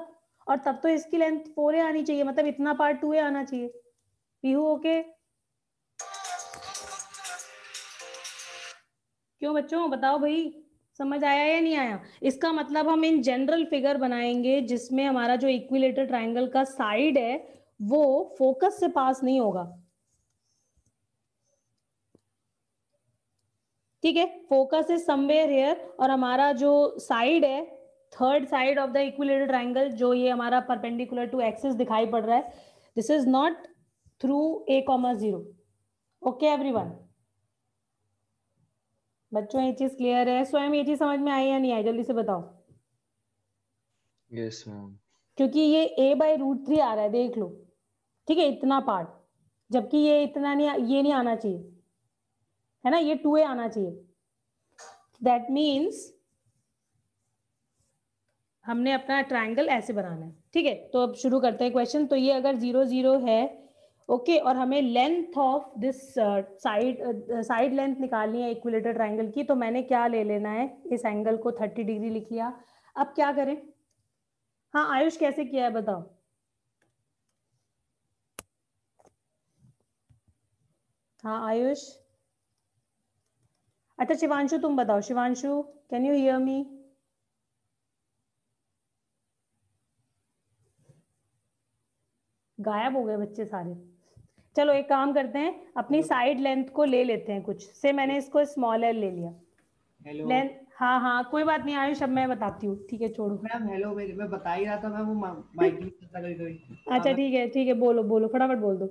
और तब तो इसकी लेंथ 4a आनी चाहिए, मतलब इतना पार्ट 2a आना चाहिए। पीहू ओके? क्यों बच्चों, बताओ भाई, समझ आया या नहीं आया? इसका मतलब हम इन जनरल फिगर बनाएंगे जिसमें हमारा जो इक्विलेटरल ट्रायंगल का साइड है वो फोकस से पास नहीं होगा, ठीक है, फोकस इज समवेयर हियर, और हमारा जो साइड है, third side of the equilateral triangle, जो ये हमारा परपेंडिकुलर टू एक्सिस दिखाई पड़ रहा है, this is not through a,0। Okay everyone, बच्चों ये चीज क्लियर है? स्वयं ये चीज समझ में आई या नहीं आई, जल्दी से बताओ। Yes ma'am. क्योंकि ये a/√3 आ रहा है, देख लो, ठीक है, इतना पार्ट, जबकि ये इतना नहीं, ये नहीं आना चाहिए, है ना, ये 2a आना चाहिए, दैट मीन्स हमने अपना ट्रायंगल ऐसे बनाना है, ठीक है। तो अब शुरू करते हैं क्वेश्चन। तो ये अगर 0 0 है, ओके, और हमें length of this side length निकालनी है इक्विलेटरल ट्रायंगल की, तो मैंने क्या ले लेना है, इस एंगल को 30 डिग्री लिख लिया। अब क्या करें? हाँ आयुष, कैसे किया है बताओ। हाँ आयुष। अच्छा शिवांशु तुम बताओ, Shivanshu can you hear me? गायब हो गए बच्चे सारे। चलो एक काम करते हैं, अपनी साइड लेंथ को ले लेते हैं कुछ से। मैंने इसको स्मॉल एल ले लिया हेलो लेंथ। हाँ हाँ कोई बात नहीं आयुष, अब मैं बताती हूँ, ठीक है छोड़ो। मैम। हेलो, मैं बता ही रहा था मैम, वो माइक नहीं करता कभी कभी। हाँ अच्छा मैम। ठीक है, बोलो बोलो फटाफट बोल दो।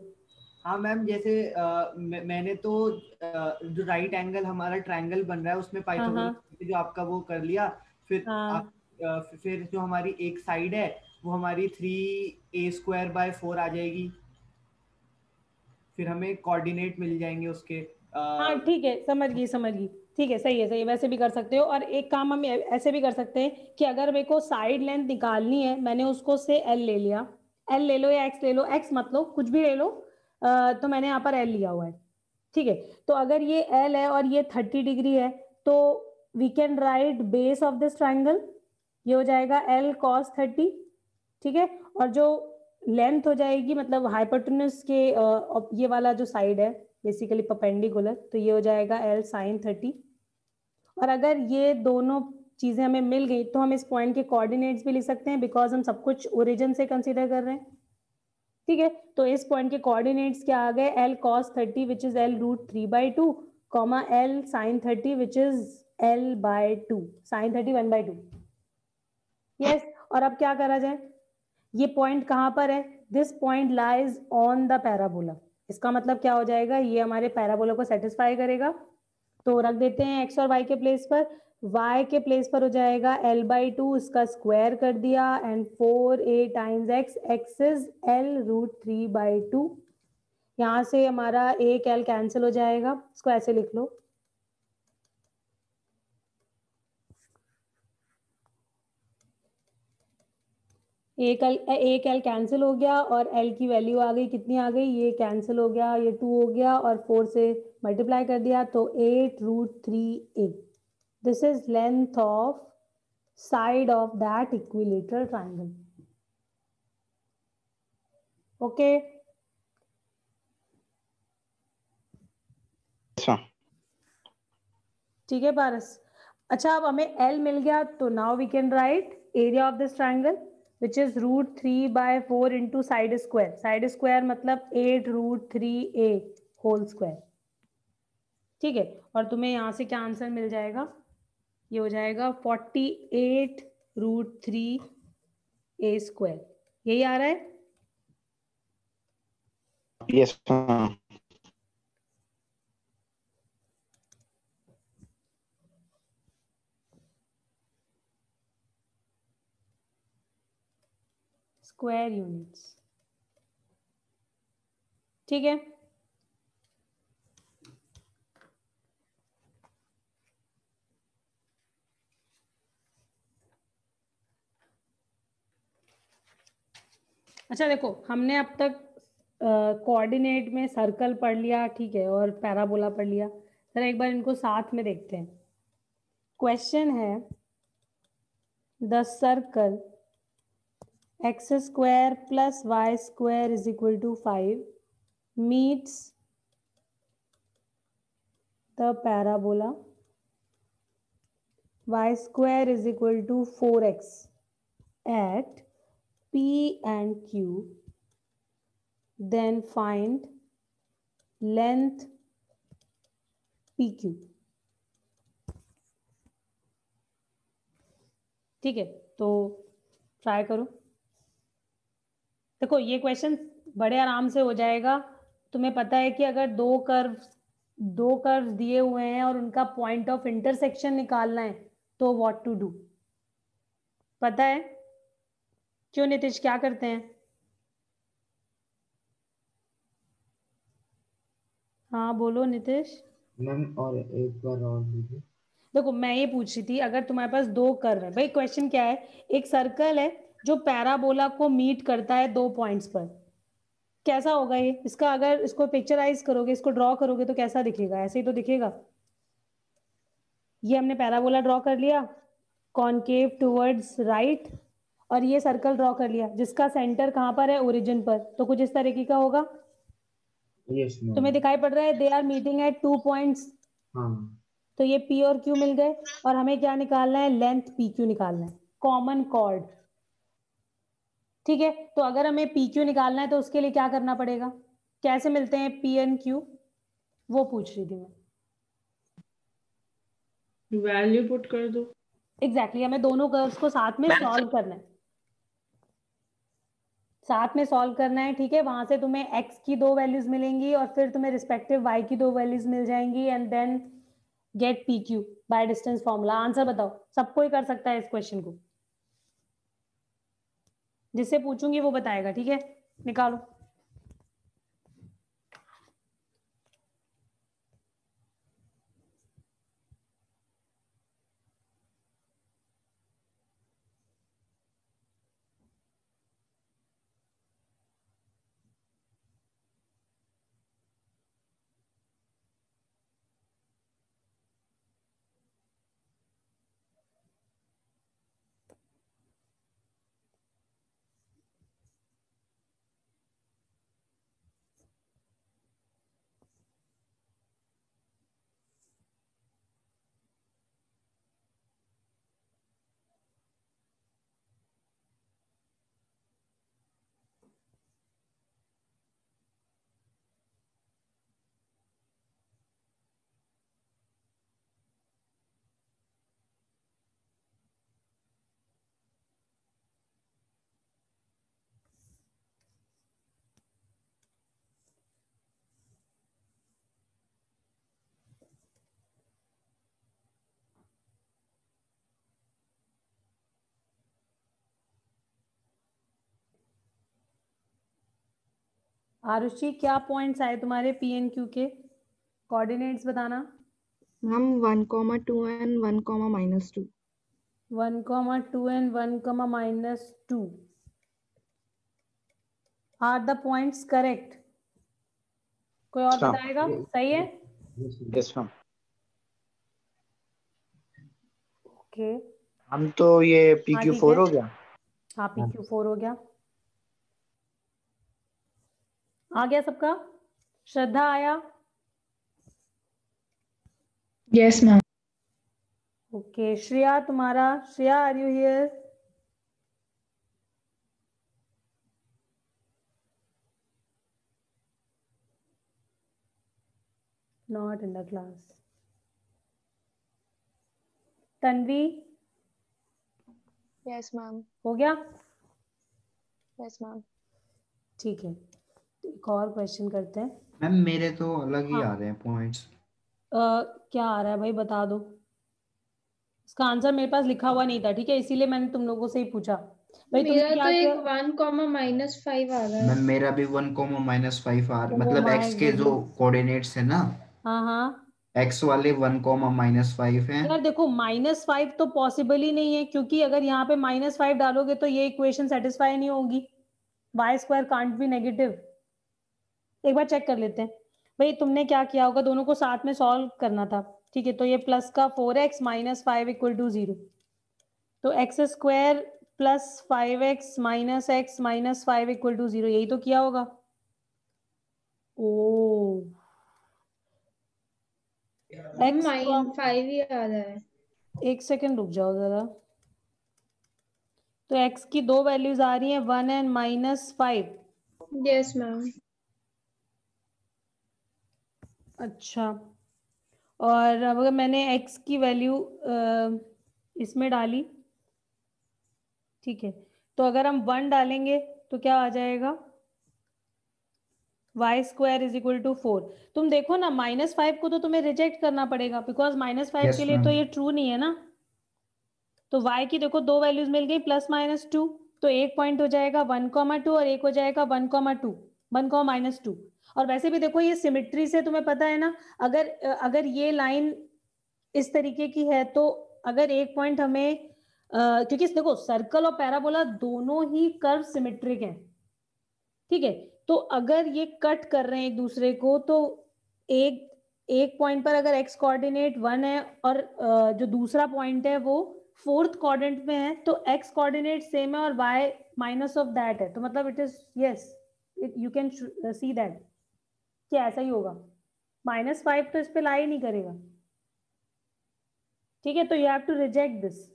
हाँ मैम, जैसे मैंने तो जो राइट एंगल हमारा ट्रायंगल बन रहा है उसमें हाँ पाइथागोरस जो आपका वो कर लिया। फिर हाँ फिर जो हमारी एक साइड है वो हमारी 3a² by 4 आ जाएगी। फिर हमें कोऑर्डिनेट मिल जाएंगे उसके। हाँ ठीक है, समझ गई, ठीक है, सही है, वैसे भी कर सकते हो। और एक काम हम ऐसे भी कर सकते हैं कि अगर मेरे को साइड लेंथ निकालनी है, मैंने उसको से एल ले लिया, एल ले लो या एक्स ले लो, एक्स मत लो, कुछ भी ले लो, तो मैंने यहाँ पर एल लिया हुआ है, ठीक है। तो अगर ये एल है और ये 30 डिग्री है, तो we can write base of this triangle, ये हो जाएगा एल कॉस 30, ठीक है। और जो लेंथ हो जाएगी, मतलब हाइपोटेन्यूज के ये वाला जो साइड है बेसिकली परपेंडिकुलर, तो ये हो जाएगा एल साइन 30। और अगर ये दोनों चीजें हमें मिल गई तो हम इस पॉइंट के कोऑर्डिनेट्स भी लिख सकते हैं, बिकॉज हम सब कुछ ओरिजिन से कंसीडर कर रहे हैं, ठीक है। तो इस पॉइंट के कोऑर्डिनेट्स क्या आ गए, l cos 30 which is l root 3/2, comma l sine 30 which is l/2, sine 30 1/2। Yes, और अब क्या करा जाए, ये पॉइंट कहां पर है, this point lies on the parabola. इसका मतलब क्या हो जाएगा, ये हमारे पैराबोला को सेटिस्फाई करेगा। तो रख देते हैं x और y के प्लेस पर। y के प्लेस पर हो जाएगा l/2, इसका स्क्वायर कर दिया, and 4a times x, x is l root 3/2। यहां से हमारा एक l कैंसिल हो जाएगा, इसको ऐसे लिख लो, एक एल कैंसिल हो गया और एल की वैल्यू आ गई, कितनी आ गई, ये कैंसिल हो गया, ये 2 हो गया, और 4 से मल्टीप्लाई कर दिया, तो 8 root 3a। This is length of side of that equilateral triangle. Okay, ठीक है पारस। अच्छा, अब हमें L मिल गया, तो now we can write area of this triangle which is root 3/4 into side square. Side square मतलब 8 रूट 3a होल स्क्वायर, ठीक है। और तुम्हें यहाँ से क्या आंसर मिल जाएगा, ये हो जाएगा 48 रूट 3a स्क्वायर, यही आ रहा है। Yes ma'am. स्क्वायर यूनिट्स, ठीक है। अच्छा देखो, हमने अब तक कोऑर्डिनेट में सर्कल पढ़ लिया, ठीक है, और पैराबोला पढ़ लिया। जरा एक बार इनको साथ में देखते हैं। क्वेश्चन है, the circle x square plus y square is equal to 5 meets the parabola y square is equal to 4x at P and Q, then find length PQ, ठीक है। तो ट्राई करो, देखो ये क्वेश्चन बड़े आराम से हो जाएगा। तुम्हें पता है कि अगर दो कर्व दिए हुए हैं और उनका पॉइंट ऑफ इंटरसेक्शन निकालना है, तो व्हाट टू डू पता है। क्यों नितिश, क्या करते हैं? हाँ बोलो नितिश। मैम और एक बार और दीजिए। देखो मैं ये पूछ रही थी, अगर तुम्हारे पास दो कर्व है, भाई क्वेश्चन क्या है, एक सर्कल है जो पैराबोला को मीट करता है 2 पॉइंट्स पर, कैसा होगा ये, इसका अगर इसको पिक्चराइज करोगे, इसको ड्रॉ करोगे तो कैसा दिखेगा, ऐसे ही तो दिखेगा। ये हमने पैराबोला ड्रॉ कर लिया कॉनकेव टुवर्ड्स राइट, और ये सर्कल ड्रॉ कर लिया जिसका सेंटर कहाँ पर है, ओरिजिन पर, तो कुछ इस तरीके का होगा। Yes ma'am. तुम्हें दिखाई पड़ रहा है they are meeting at 2 points, हाँ तो ये P और Q मिल गए, और हमें क्या निकालना है, लेंथ PQ निकालना है, कॉमन कॉर्ड। ठीक है, तो अगर हमें PQ निकालना है तो उसके लिए क्या करना पड़ेगा, कैसे मिलते हैं P and Q, वो पूछ रही थी मैं। वैल्यू पुट कर दो। एग्जैक्टली हमें दोनों कर्व्स को साथ में सॉल्व करना है, साथ में सॉल्व करना है। ठीक है, वहां से तुम्हें x की 2 वैल्यूज मिलेंगी और फिर तुम्हें रिस्पेक्टिव y की 2 वैल्यूज मिल जाएंगी, and then get PQ by distance formula. Answer बताओ, सब कोई कर सकता है इस क्वेश्चन को, जिससे पूछूंगी वो बताएगा। ठीक है, निकालो। आरुषि, क्या पॉइंट्स आए तुम्हारे P and Q के, कोऑर्डिनेट्स बताना। Ma'am 1,2 and 1,-2। 1,2 and 1,-2 are the points correct. कोई और हाँ। बताएगा, सही है। Yes ma'am. ओके, हम तो ये हाँ PQ ठीक 4 है, हो गया। हाँ PQ 4 हो गया, आ गया सबका। श्रद्धा आया। Yes ma'am. ओके, श्रेया तुम्हारा, Shreya are you here. Not in the class. Tanvi, yes ma'am. हो गया। Yes ma'am. ठीक है, तो एक और क्वेश्चन करते हैं। मैम मेरे तो अलग ही हाँ। आ रहे हैं पॉइंट्स। क्या आ रहा है भाई, बता दो। इसका आंसर मेरे पास लिखा हुआ नहीं था, ठीक है, इसीलिए मैंने तुम लोगों से ही पूछा। भाई तुमने मेरा क्या तो किया। एक 1,-5 आ रहा है। मैम मेरा भी 1,-5 Oh मतलब my x के जो goodness। कोऑर्डिनेट्स है ना, हाँ हाँ, x वाले 1,-5 हैं। यार देखो -5 तो पॉसिबल ही नहीं है, क्योंकि अगर यहाँ पे -5 डालोगे तो ये इक्वेशन सेटिस्फाई नहीं होगी। y² can't be negative. एक बार चेक कर लेते हैं। भाई तुमने क्या किया होगा, दोनों को साथ में सॉल्व करना था। ठीक है, तो ये प्लस का 4x - 5 = 0, तो x² + 5x - x - 5 = 0, यही तो किया होगा। ओ x को आप 5 ही आ रहा है। एक सेकंड रुक जाओ जरा। तो x की 2 वैल्यूज आ रही हैं, 1 and -5। Yes ma'am. अच्छा, और अब अगर मैंने x की वैल्यू इसमें डाली, ठीक है, तो अगर हम 1 डालेंगे तो क्या आ जाएगा, y² = 4। तुम देखो ना, -5 को तो तुम्हें रिजेक्ट करना पड़ेगा, बिकॉज -5 यस के लिए मैम। तो ये ट्रू नहीं है ना। तो y की देखो 2 वैल्यूज मिल गई, +-2, तो एक पॉइंट हो जाएगा 1,2 और एक हो जाएगा 1,2, 1,-2। और वैसे भी देखो ये सिमिट्री से तुम्हें पता है ना, अगर ये लाइन इस तरीके की है, तो अगर एक पॉइंट हमें क्योंकि देखो सर्कल और पैराबोला दोनों ही कर्व सिमेट्रिक हैं, ठीक है, तो अगर ये कट कर रहे हैं एक दूसरे को, तो एक पॉइंट पर अगर x कोऑर्डिनेट 1 है और जो दूसरा पॉइंट है वो 4th क्वाड्रेंट में है, तो x कोऑर्डिनेट सेम है और y माइनस ऑफ दैट है, तो मतलब it is yes, you can see that क्या ऐसा ही होगा। -5 तो इस पे लाई नहीं करेगा, ठीक है, तो you have to reject this.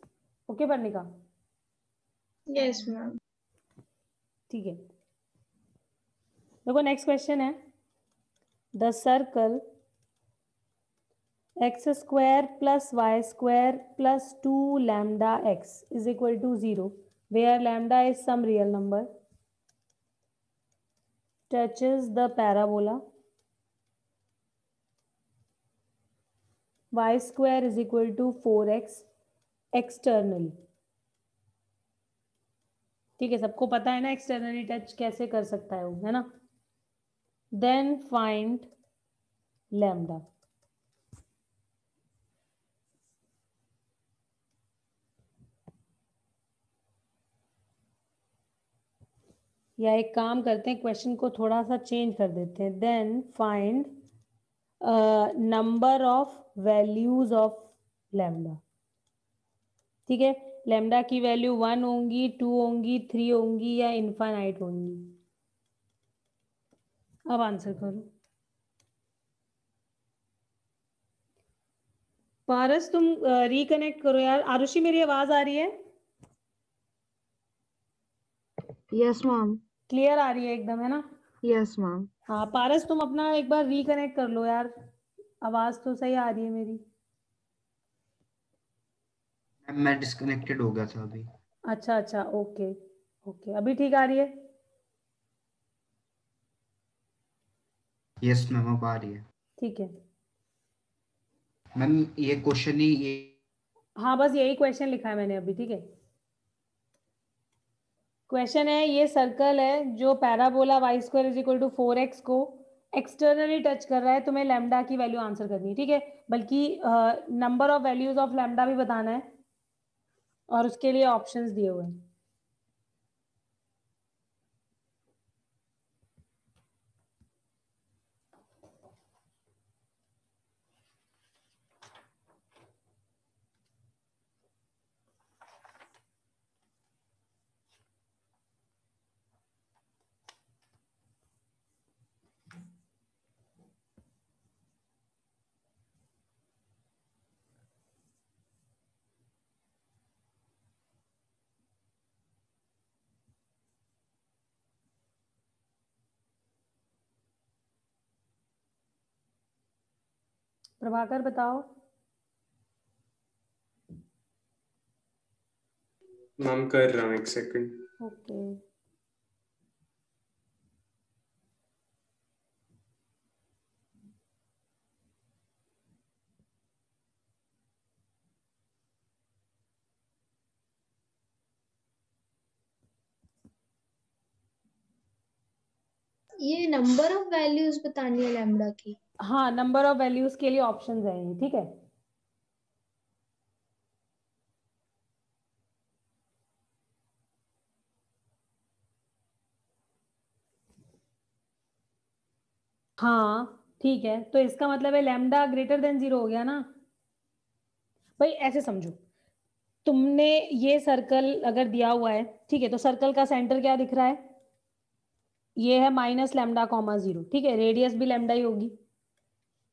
Okay Parnika? Yes ma'am. ठीक है, देखो नेक्स्ट क्वेश्चन है, the circle x square plus y square plus 2 lambda x is equal to 0 where lambda is some real number touches the parabola y square is equal to 4x externally। ठीक है, सबको पता है ना externally touch कैसे कर सकता है वो, है ना? Then find lambda. या एक काम करते हैं, क्वेश्चन को थोड़ा सा चेंज कर देते हैं, then find number of values of lambda. ठीक है, लैम्डा की वैल्यू 1 होंगी, 2 होंगी, 3 होंगी या इनफाइनाइट होंगी। अब आंसर करो। पारस तुम रिकनेक्ट करो यार। आरुषि मेरी आवाज आ रही है? Yes ma'am. क्लियर आ रही है एकदम, है ना? Yes ma'am. हाँ पारस तुम अपना एक बार रिकनेक्ट कर लो यार, आवाज तो सही आ रही है मेरी। मैं डिस्कनेक्टेड हो गया था अभी। अच्छा अच्छा, ओके ओके, अभी ठीक आ रही है? यस मैम, अब आ रही है। ठीक है मैम, ये क्वेश्चन ही ये। हाँ बस यही क्वेश्चन लिखा है मैंने अभी। ठीक है, क्वेश्चन है, ये सर्कल है जो parabola y square is equal to 4x को एक्सटर्नली टच कर रहा है, तुम्हें लैम्डा की वैल्यू आंसर करनी है। ठीक है, बल्कि number of values of lambda भी बताना है और उसके लिए ऑप्शंस दिए हुए हैं। प्रभाकर बताओ। मैम कर रहा हूँ, एक सेकंड। ओके ये नंबर ऑफ वैल्यूज बतानी है लैम्डा की? हाँ, नंबर ऑफ वैल्यूज के लिए ऑप्शंस हैं ये। ठीक है, हाँ ठीक है, तो इसका मतलब है लैम्डा ग्रेटर देन 0 हो गया ना भाई। ऐसे समझो, तुमने ये सर्कल अगर दिया हुआ है, ठीक है, तो सर्कल का सेंटर क्या दिख रहा है? ये है माइनस लैम्डा कॉमा 0। ठीक है, रेडियस भी लैम्डा ही होगी।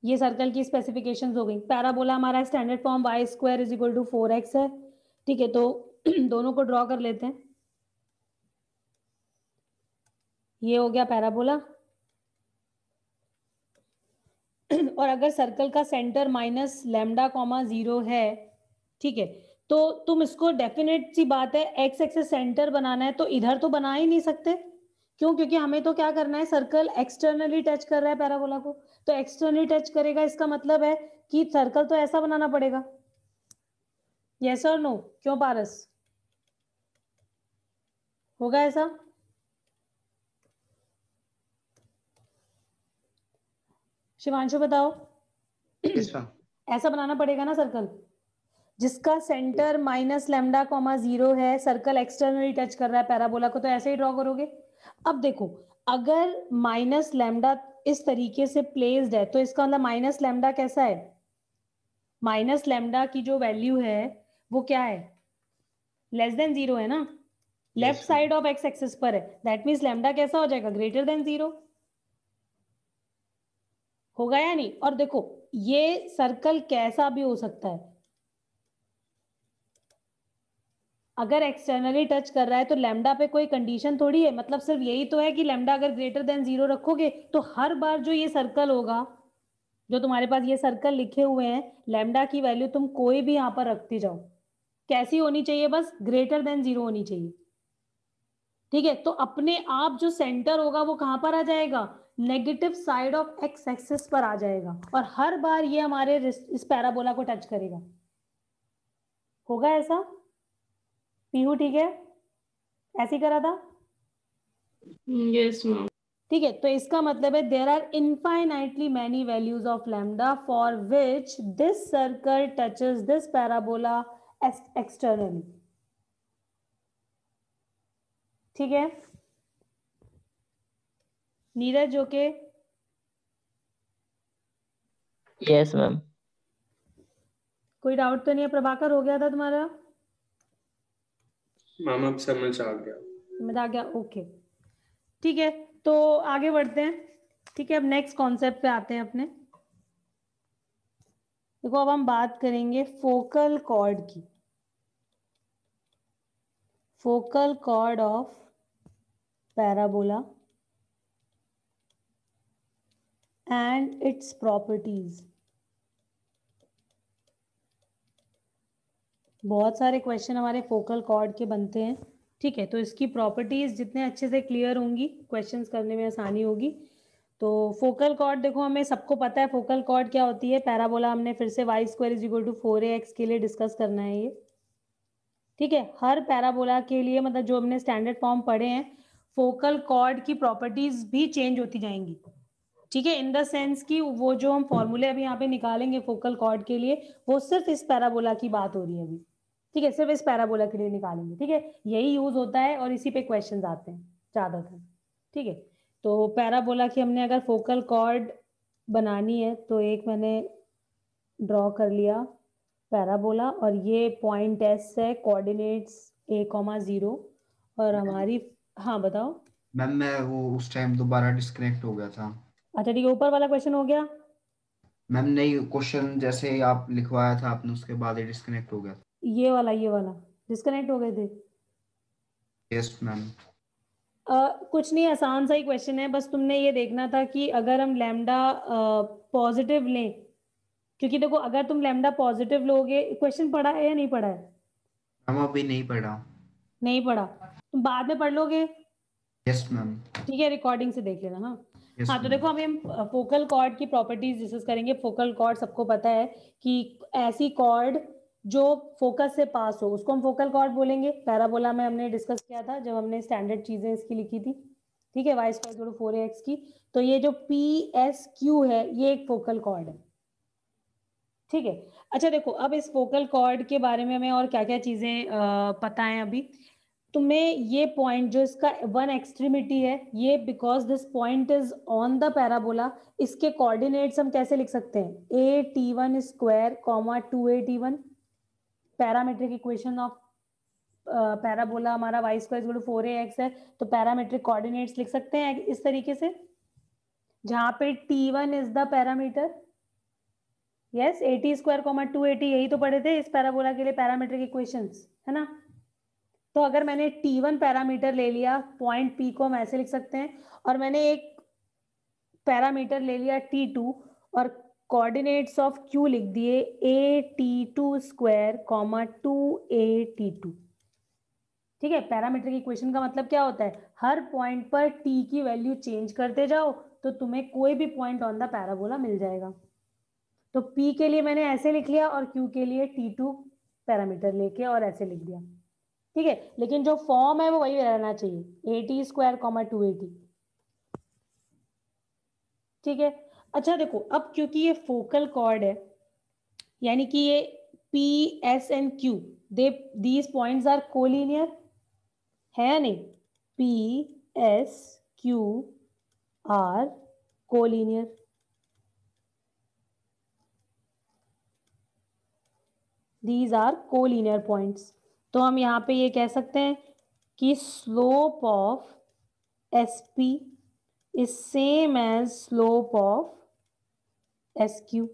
ये सर्कल की स्पेसिफिकेशंस हो गई। पैराबोला हमारा standard form y square is equal to 4x है। ठीक है, तो दोनों को ड्रॉ कर लेते हैं। ये हो गया पैराबोला और अगर सर्कल का सेंटर माइनस लैम्डा कॉमा 0 है, ठीक है, तो तुम इसको, डेफिनेट सी बात है, एक्स एक्सिस सेंटर बनाना है तो इधर तो बना ही नहीं सकते। क्यों? क्योंकि हमें तो क्या करना है, सर्कल एक्सटर्नली टच कर रहा है पैराबोला को, तो एक्सटर्नली टच करेगा, इसका मतलब है कि सर्कल तो ऐसा बनाना पड़ेगा। यस और नो? क्यों पारस, होगा ऐसा? शिवांशु बताओ। Yes ma'am. ऐसा बनाना पड़ेगा ना सर्कल, जिसका सेंटर माइनस लैम्डा कॉमा 0 है, सर्कल एक्सटर्नली टच कर रहा है पैराबोला को, तो ऐसे ही ड्रॉ करोगे। अब देखो, अगर माइनस लैम्डा इस तरीके से प्लेस्ड है तो इसका मतलब माइनस लैम्डा कैसा है, माइनस लैम्डा की जो वैल्यू है वो क्या है, लेस देन 0 है ना, left side of x axis पर है, दैट मीन्स लैम्डा कैसा हो जाएगा, ग्रेटर देन 0 होगा या नहीं। और देखो ये सर्कल कैसा भी हो सकता है, अगर एक्सटर्नली टच कर रहा है तो लैम्डा पे कोई कंडीशन थोड़ी है, मतलब सिर्फ यही तो है कि लैम्डा अगर ग्रेटर देन 0 रखोगे तो हर बार जो ये सर्कल होगा, जो तुम्हारे पास ये सर्कल लिखे हुए हैं, लैम्डा की वैल्यू तुम कोई भी यहां पर रखती जाओ, कैसी होनी चाहिए, बस ग्रेटर देन 0 होनी चाहिए। ठीक है, तो अपने आप जो सेंटर होगा वो कहां पर आ जाएगा, negative side of x axis पर आ जाएगा, और हर बार ये हमारे इस पैराबोला को टच करेगा। होगा ऐसा पीहू? ठीक है, ऐसे ही करा था। Yes ma'am. ठीक है, तो इसका मतलब है there are infinitely many values of lambda for which this circle touches this parabola externally. ठीक है नीरज, ओके? Yes ma'am. कोई डाउट तो नहीं है? प्रभाकर, हो गया था तुम्हारा? मैम अब समझ आ गया। समझ आ गया, ओके। ठीक है, तो आगे बढ़ते हैं। ठीक है, अब नेक्स्ट कॉन्सेप्ट पे आते हैं अपने। देखो अब हम बात करेंगे फोकल कॉर्ड की, focal cord of parabola and its properties. बहुत सारे क्वेश्चन हमारे फोकल कॉर्ड के बनते हैं। ठीक है, तो इसकी प्रॉपर्टीज जितने अच्छे से क्लियर होंगी, क्वेश्चंस करने में आसानी होगी। तो फोकल कॉर्ड देखो, हमें सबको पता है फोकल कॉर्ड क्या होती है। पैराबोला हमने फिर से y square is equal to 4ax के लिए डिस्कस करना है ये। ठीक है, हर पैराबोला के लिए, मतलब जो हमने स्टैंडर्ड फॉर्म पढ़े हैं, फोकल कॉर्ड की प्रॉपर्टीज भी चेंज होती जाएंगी। ठीक है, इन द सेंस कि वो जो हम फॉर्मूले अभी यहाँ पे निकालेंगे फोकल कॉर्ड के लिए, वो सिर्फ इस पैराबोला की बात हो रही है अभी। ठीक है, सिर्फ इस पैराबोला के लिए निकालेंगे। ठीक है, यही यूज होता है और इसी पे क्वेश्चन आते हैं ज्यादातर। ठीक है, तो पैराबोला की हमने अगर फोकल कॉर्ड बनानी है तो एक मैंने ड्रॉ कर लिया पैराबोला, और ये पॉइंट एस है, कोऑर्डिनेट्स a,0, और हमारी, हाँ बताओ। मैम मैं वो उस टाइम दोबारा डिस्कनेक्ट हो गया था। अच्छा ठीक है, ऊपर वाला क्वेश्चन हो गया? मैम नहीं, क्वेश्चन जैसे ही आप लिखवाया था आपने उसके बाद ही डिस्कनेक्ट हो गया था। ये वाला डिस्कनेक्ट हो गए थे? Yes ma'am. कुछ नहीं, आसान सा ही क्वेश्चन है, बस तुमने ये देखना था कि अगर हम लैम्डा पॉजिटिव लें, क्योंकि देखो अगर तुम लैम्डा पॉजिटिव लोगे, क्वेश्चन पढ़ा है या नहीं पढ़ा है? मैम अभी नहीं पढ़ा। नहीं पढ़ा, तुम बाद में पढ़ लोगे। Yes ma'am. ठीक है, रिकॉर्डिंग से देख लेना। हाँ Yes, हाँ, तो ma'am. देखो अभी हम फोकल कॉर्ड की प्रॉपर्टीज डिस्कस करेंगे। फोकल कॉर्ड सबको पता है कि ऐसी कॉर्ड जो फोकस से पास हो उसको हम फोकल कॉर्ड बोलेंगे। पैराबोला में हमने डिस्कस किया था जब हमने स्टैंडर्ड चीजें इसकी लिखी थी। ठीक है, y स्क्वायर 4ax की। तो ये जो PSQ है ये एक फोकल कॉर्ड है। ठीक है, अच्छा देखो अब इस फोकल कॉर्ड के बारे में हमें और क्या क्या चीजें पता है अभी तुम्हें। ये पॉइंट जो इसका वन एक्सट्रीमिटी है, ये because this point is on the parabola, इसके कोऑर्डिनेट्स हम कैसे लिख सकते हैं, a_t1 square comma 2a_t1। Parametric equation of parabola हमारा y स्क्वायर 4ax है, तो पैरामेट्रिक कोऑर्डिनेट्स लिख सकते हैं इस तरीके से, जहां पे t1 is the parameter. Yes, at square comma 2at, यही तो पढ़े थे इस पैराबोला के लिए पैरामेट्रिक इक्वेशंस, है ना। तो अगर मैंने t1 पैरामीटर ले लिया, पॉइंट P को हम ऐसे लिख सकते हैं, और मैंने एक पैरामीटर ले लिया t2 और कोऑर्डिनेट्स ऑफ q लिख दिए at2 स्क्वायर कॉमा 2at2। ठीक है, पैरामीट्रिक इक्वेशन का मतलब क्या होता है, हर पॉइंट पर t की वैल्यू चेंज करते जाओ तो तुम्हें कोई भी पॉइंट ऑन द पैराबोला मिल जाएगा। तो p के लिए मैंने ऐसे लिख लिया और q के लिए t2 पैरामीटर लेके और ऐसे लिख दिया। ठीक है, लेकिन जो फॉर्म है वो वही रहना चाहिए, at स्क्वायर कॉमा 2at। ठीक है, अच्छा देखो अब क्योंकि ये फोकल कॉर्ड है यानी कि ये P, S and Q, these points are collinear, है या नहीं? P, S, Q are collinear. These are collinear points. तो हम यहाँ पे ये कह सकते हैं कि slope of SP is same as slope of SQ.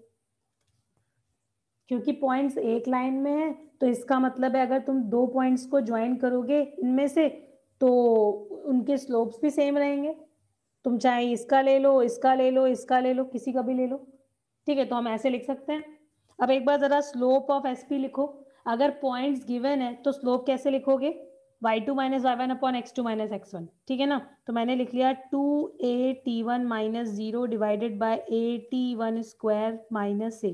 क्योंकि पॉइंट्स एक लाइन में है, तो इसका मतलब है अगर तुम दो पॉइंट्स को ज्वाइन करोगे इनमें से तो उनके स्लोप्स भी सेम रहेंगे. तुम चाहे इसका ले लो, इसका ले लो, इसका ले लो, किसी का भी ले लो. ठीक है, तो हम ऐसे लिख सकते हैं. अब एक बार जरा स्लोप ऑफ SP लिखो. अगर पॉइंट्स गिवन है तो स्लोप कैसे लिखोगे? y2 minus y1 upon x2 minus x1. ठीक है ना? तो मैंने लिख लिया 2at1 minus 0 divided by at1 square minus a.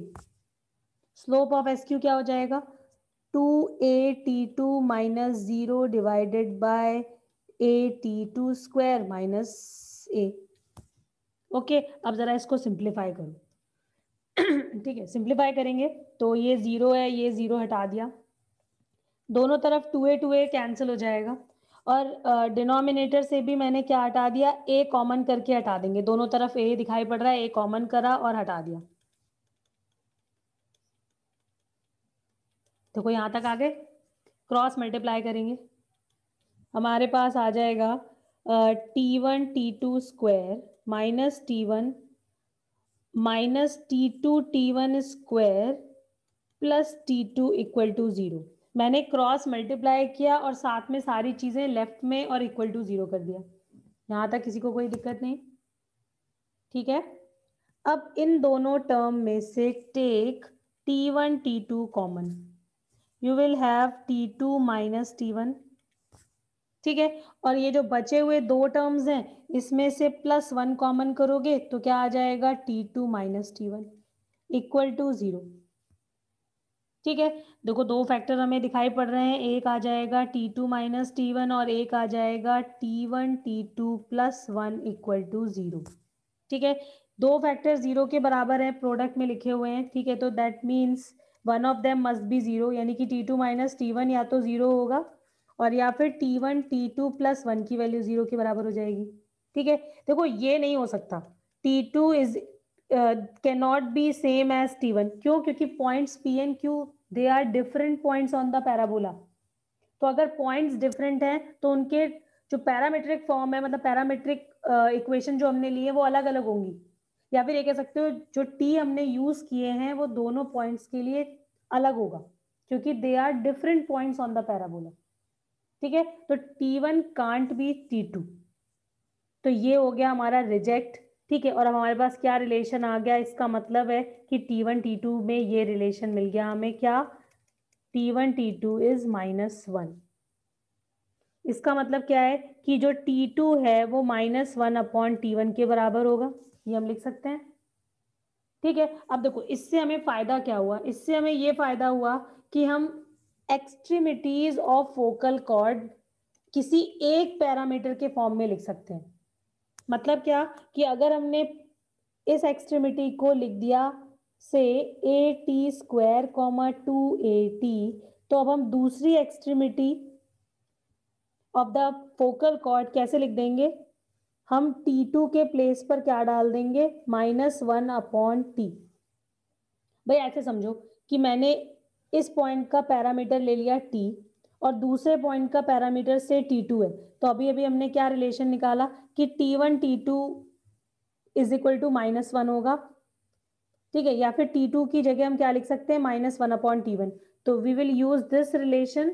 Slope of SQ क्या हो जाएगा? 2at2 minus 0 divided by at2 square minus a. Okay, अब जरा इसको सिंप्लीफाई करो. ठीक है, सिंप्लीफाई करेंगे तो ये 0 है, ये 0 हटा दिया. दोनों तरफ 2a कैंसिल हो जाएगा. और डिनोमिनेटर से भी मैंने क्या हटा दिया? a कॉमन करके हटा देंगे. दोनों तरफ a दिखाई पड़ रहा है, a कॉमन करा और हटा दिया. देखो यहाँ तक आ गए. क्रॉस मल्टीप्लाई करेंगे, हमारे पास आ जाएगा t1 t2 square minus t1 minus t2 t1 square plus t2 equal to 0. मैंने क्रॉस मल्टीप्लाई किया और साथ में सारी चीजें लेफ्ट में और इक्वल टू 0 कर दिया. यहाँ तक किसी को कोई दिक्कत नहीं? ठीक है. अब इन दोनों टर्म में से take t1 t2 common. You will have t2 minus t1. ठीक है, और ये जो बचे हुए दो टर्म्स हैं इसमें से +1 कॉमन करोगे तो क्या आ जाएगा? t2 minus t1 equal to 0. ठीक है, देखो दो फैक्टर हमें दिखाई पड़ रहे हैं. एक आ जाएगा t2 माइनस t1 और एक आ जाएगा t1 t2 plus 1 equal to 0. ठीक है, दो फैक्टर 0 के बराबर है, प्रोडक्ट में लिखे हुए हैं. ठीक है, तो that means one of them must be 0, यानी कि t2 माइनस t1 या तो 0 होगा और या फिर t1 t2 प्लस 1 की वैल्यू 0 के बराबर हो जाएगी. ठीक है, देखो ये नहीं हो सकता. t2 is can not be same as t1. क्यों? क्योंकि points p and q they are different points on the parabola. तो अगर पॉइंट्स डिफरेंट हैं तो उनके जो पैरामेट्रिक फॉर्म है, मतलब पैरामेट्रिक इक्वेशन जो हमने ली है वो अलग अलग होंगी. या फिर ये कह सकते हो जो t हमने यूज किए हैं वो दोनों पॉइंट्स के लिए अलग होगा क्योंकि they are different points on the parabola. ठीक है, तो t1 कांट बी t2. तो ये हो गया हमारा रिजेक्ट. ठीक है, और हमारे पास क्या रिलेशन आ गया? इसका मतलब है कि t1 t2 में ये रिलेशन मिल गया हमें. क्या? t1 t2 is -1. इसका मतलब क्या है कि जो t2 है वो -1 अपॉन t1 के बराबर होगा. ये हम लिख सकते हैं. ठीक है, अब देखो इससे हमें फायदा क्या हुआ? इससे हमें ये फायदा हुआ कि हम एक्सट्रीमिटीज ऑफ फोकल कॉर्ड किसी एक पैरामीटर के फॉर्म में लिख सकते हैं. मतलब क्या कि अगर हमने इस एक्सट्रीमिटी को लिख दिया से at स्क्वायर 2at, तो अब हम दूसरी extremity of the focal cord कैसे लिख देंगे? हम t2 के प्लेस पर क्या डाल देंगे? -1 अपॉन t. भाई ऐसे समझो कि मैंने इस पॉइंट का पैरामीटर ले लिया t और दूसरे पॉइंट का पैरामीटर से t2 है. तो अभी अभी हमने क्या रिलेशन निकाला कि t1 t2 is equal to -1 होगा. ठीक है, या फिर t2 की जगह हम क्या लिख सकते हैं? -1 अपॉन t1. तो we will use this relation.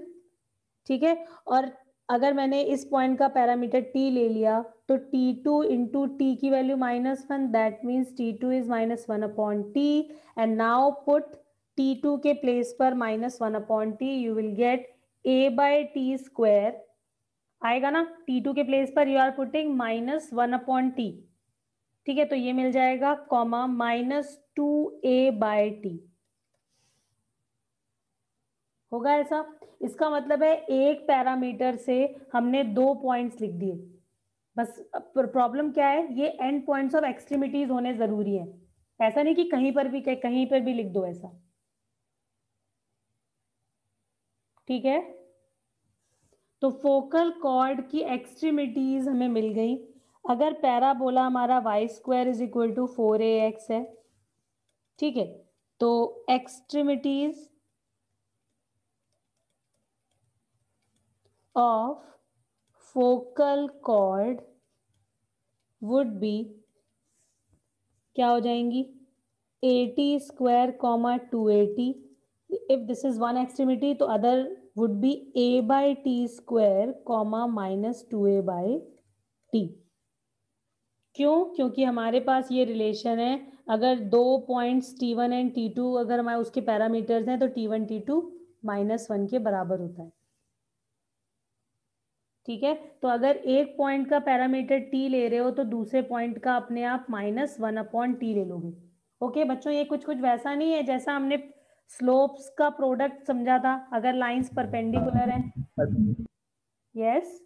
ठीक है, और अगर मैंने इस पॉइंट का पैरामीटर t ले लिया तो t2 इंटू t की value -1, that means t2 is -1 upon t. And now put t2 के प्लेस पर -1 upon t. You will get a/t square आएगा ना. t2 के प्लेस पर you are putting -1 upon t. ठीक है, तो ये मिल जाएगा कॉमा -2a/t. होगा ऐसा? इसका मतलब है एक पैरामीटर से हमने दो पॉइंट्स लिख दिए. बस प्रॉब्लम क्या है? ये एंड पॉइंट्स ऑफ एक्सट्रीमिटीज होने जरूरी है. ऐसा नहीं कि कहीं पर भी लिख दो ऐसा. ठीक है, तो फोकल कॉर्ड की एक्सट्रीमिटीज हमें मिल गई। अगर पैराबोला हमारा Y square is equal to 4ax है, ठीक है, तो extremities of focal chord would be क्या हो जाएंगी, 80 square comma 280। If this is one extremity तो other would be a/t square comma minus 2a/t। क्यों? क्योंकि हमारे पास ये रिलेशन है, अगर दो पॉइंट्स t1 एंड t2 अगर हमारे उसके पैरामीटर्स हैं तो t1 t2 -1 के बराबर होता है। ठीक है, तो अगर एक पॉइंट का पैरामीटर t ले रहे हो तो दूसरे पॉइंट का अपने आप -1/t ले लोगे। ओके बच्चों, ये कुछ वैसा नहीं है जैसा हमने स्लोप्स का प्रोडक्ट समझा था, अगर लाइंस परपेंडिकुलर हैं। यस,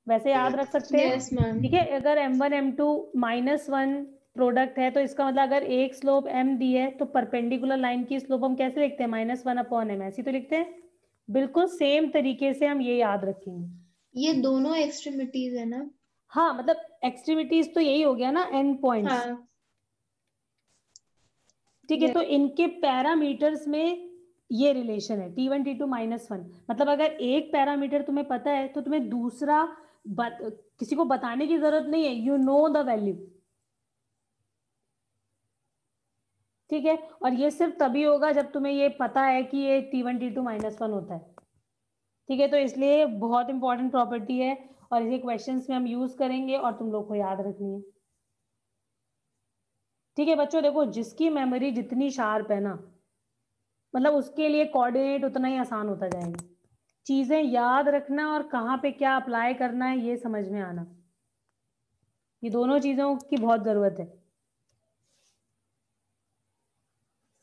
वैसे याद रख सकते हैं। Yes, ma'am. ठीक है, अगर m1 m2 -1 प्रोडक्ट है तो इसका मतलब अगर एक स्लोप m दी है तो परपेंडिकुलर लाइन की स्लोप हम कैसे लिखते हैं, -1/m, ऐसी तो लिखते हैं। बिल्कुल सेम तरीके से हम ये याद रखेंगे। ये दोनों एक्सट्रीमिटीज है ना? हाँ, मतलब एक्सट्रीमिटीज तो यही हो गया ना, एंड पॉइंट्स। हाँ। ठीक है, तो इनके पैरामीटर्स में ये रिलेशन है t1 t2 -1। मतलब अगर एक पैरामीटर तुम्हें पता है तो तुम्हें दूसरा किसी को बताने की जरूरत नहीं है, यू नो द वैल्यू। ठीक है, और ये सिर्फ तभी होगा जब तुम्हें ये पता है कि ये t1 t2 -1 होता है। ठीक है, तो इसलिए बहुत इंपॉर्टेंट प्रॉपर्टी है और इसे क्वेश्चंस में हम यूज करेंगे और तुम लोग को याद रखनी है। ठीक है बच्चों, देखो जिसकी मेमोरी जितनी शार्प है ना, मतलब उसके लिए कोऑर्डिनेट उतना ही आसान होता जाएगा। चीजें याद रखना और कहाँ पे क्या अप्लाई करना है ये समझ में आना, ये दोनों चीजों की बहुत जरूरत है।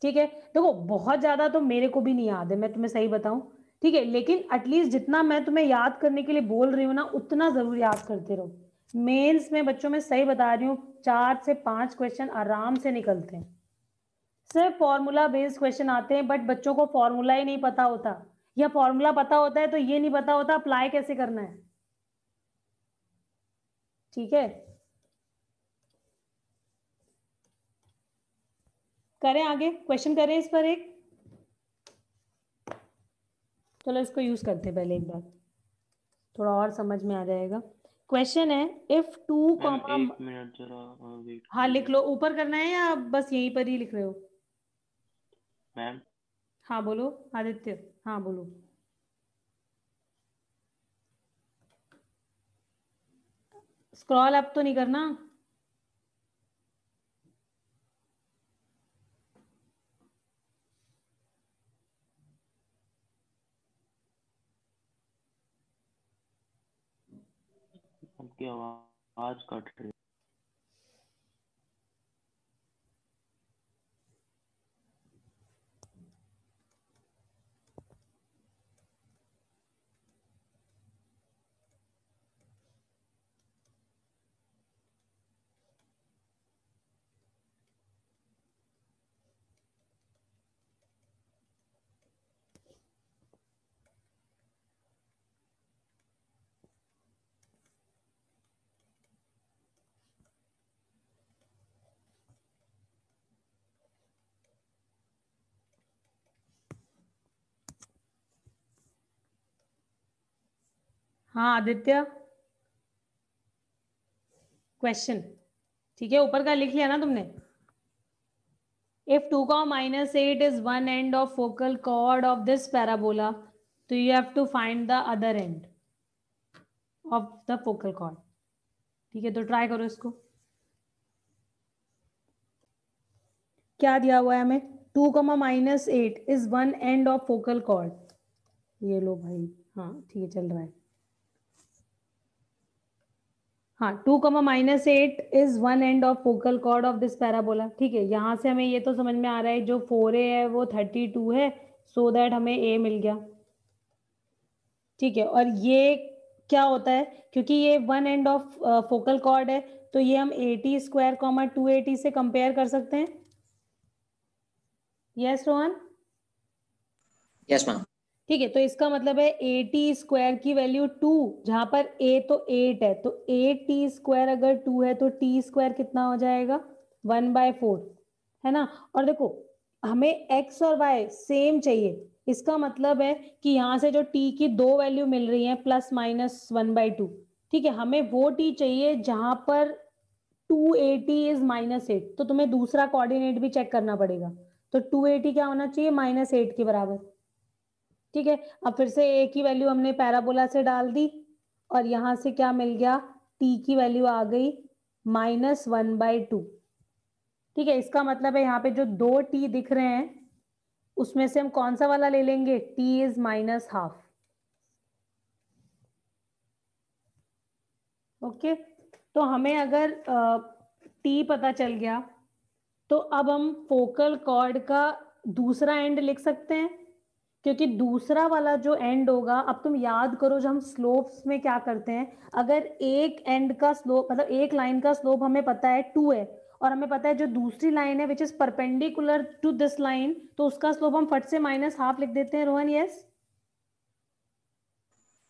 ठीक है, देखो बहुत ज्यादा तो मेरे को भी नहीं याद है, मैं तुम्हें सही बताऊं। ठीक है, लेकिन एटलीस्ट जितना मैं तुम्हें याद करने के लिए बोल रही हूँ ना, उतना जरूर याद करते रहो। मेंस में बच्चों में सही बता रही हूँ 4 से 5 क्वेश्चन आराम से निकलते हैं। सिर्फ फॉर्मूला बेस्ड क्वेश्चन आते हैं, बट बच्चों को फॉर्मूला ही नहीं पता होता, या फॉर्मूला पता होता है तो ये नहीं पता होता अप्लाई कैसे करना है। ठीक है, करें आगे, क्वेश्चन करें इस पर एक। चलो इसको यूज करते हैं पहले एक बार, थोड़ा और समझ में आ जाएगा। क्वेश्चन है इफ 2, एक मिनट जरा वेट। हाँ लिख लो, ऊपर करना है या बस यहीं पर ही लिख रहे हो? मैम हाँ बोलो आदित्य, हाँ बोलो। स्क्रॉल अप तो नहीं करना। आपकी आवाज कट रही है। हाँ आदित्य, क्वेश्चन ठीक है, ऊपर का लिख लिया ना तुमने? If 2, -8 is one end of focal chord of this parabola, so you have to find the other end of the focal chord. ठीक है, तो ट्राई करो इसको। क्या दिया हुआ है हमें? 2, -8 is one end of focal chord. ये लो भाई, हाँ ठीक है चल रहा है। हाँ 2, -8 is one end of focal chord of this parabola. ठीक है, यहाँ से हमें ये तो समझ में आ रहा है जो 4a है वो 32 है, so that हमें a मिल गया। ठीक है, और ये क्या होता है, क्योंकि ये one end of focal cord है तो ये हम 80 स्क्वायर 280 से कंपेयर कर सकते हैं। यस रोहन? Yes ma'am. ठीक है, तो इसका मतलब है ए टी स्क्वायर की वैल्यू 2, जहां पर ए तो 8 है, तो ए टी स्क्वायर अगर 2 है तो टी स्क्वायर कितना हो जाएगा 1/4, है ना। और देखो हमें एक्स और वाई सेम चाहिए, इसका मतलब है कि यहाँ से जो टी की दो वैल्यू मिल रही है +-1/2, ठीक है, हमें वो टी चाहिए जहां पर 280 इज -8, तो तुम्हें दूसरा कोऑर्डिनेट भी चेक करना पड़ेगा, तो 280 क्या होना चाहिए -8 के बराबर। ठीक है, अब फिर से ए की वैल्यू हमने पैराबोला से डाल दी और यहां से क्या मिल गया, टी की वैल्यू आ गई -1/2। ठीक है, इसका मतलब है यहाँ पे जो दो टी दिख रहे हैं उसमें से हम कौन सा वाला ले लेंगे, टी इज -12। ओके, तो हमें अगर टी पता चल गया तो अब हम फोकल कॉर्ड का दूसरा एंड लिख सकते हैं, क्योंकि दूसरा वाला जो एंड होगा, अब तुम याद करो जब हम स्लोप्स में क्या करते हैं, अगर एक एंड का स्लोप मतलब एक लाइन का स्लोप हमें पता है 2 है और हमें पता है जो दूसरी लाइन है which is perpendicular to this line, तो उसका स्लोप हम फट से -12 लिख देते हैं। रोहन यस?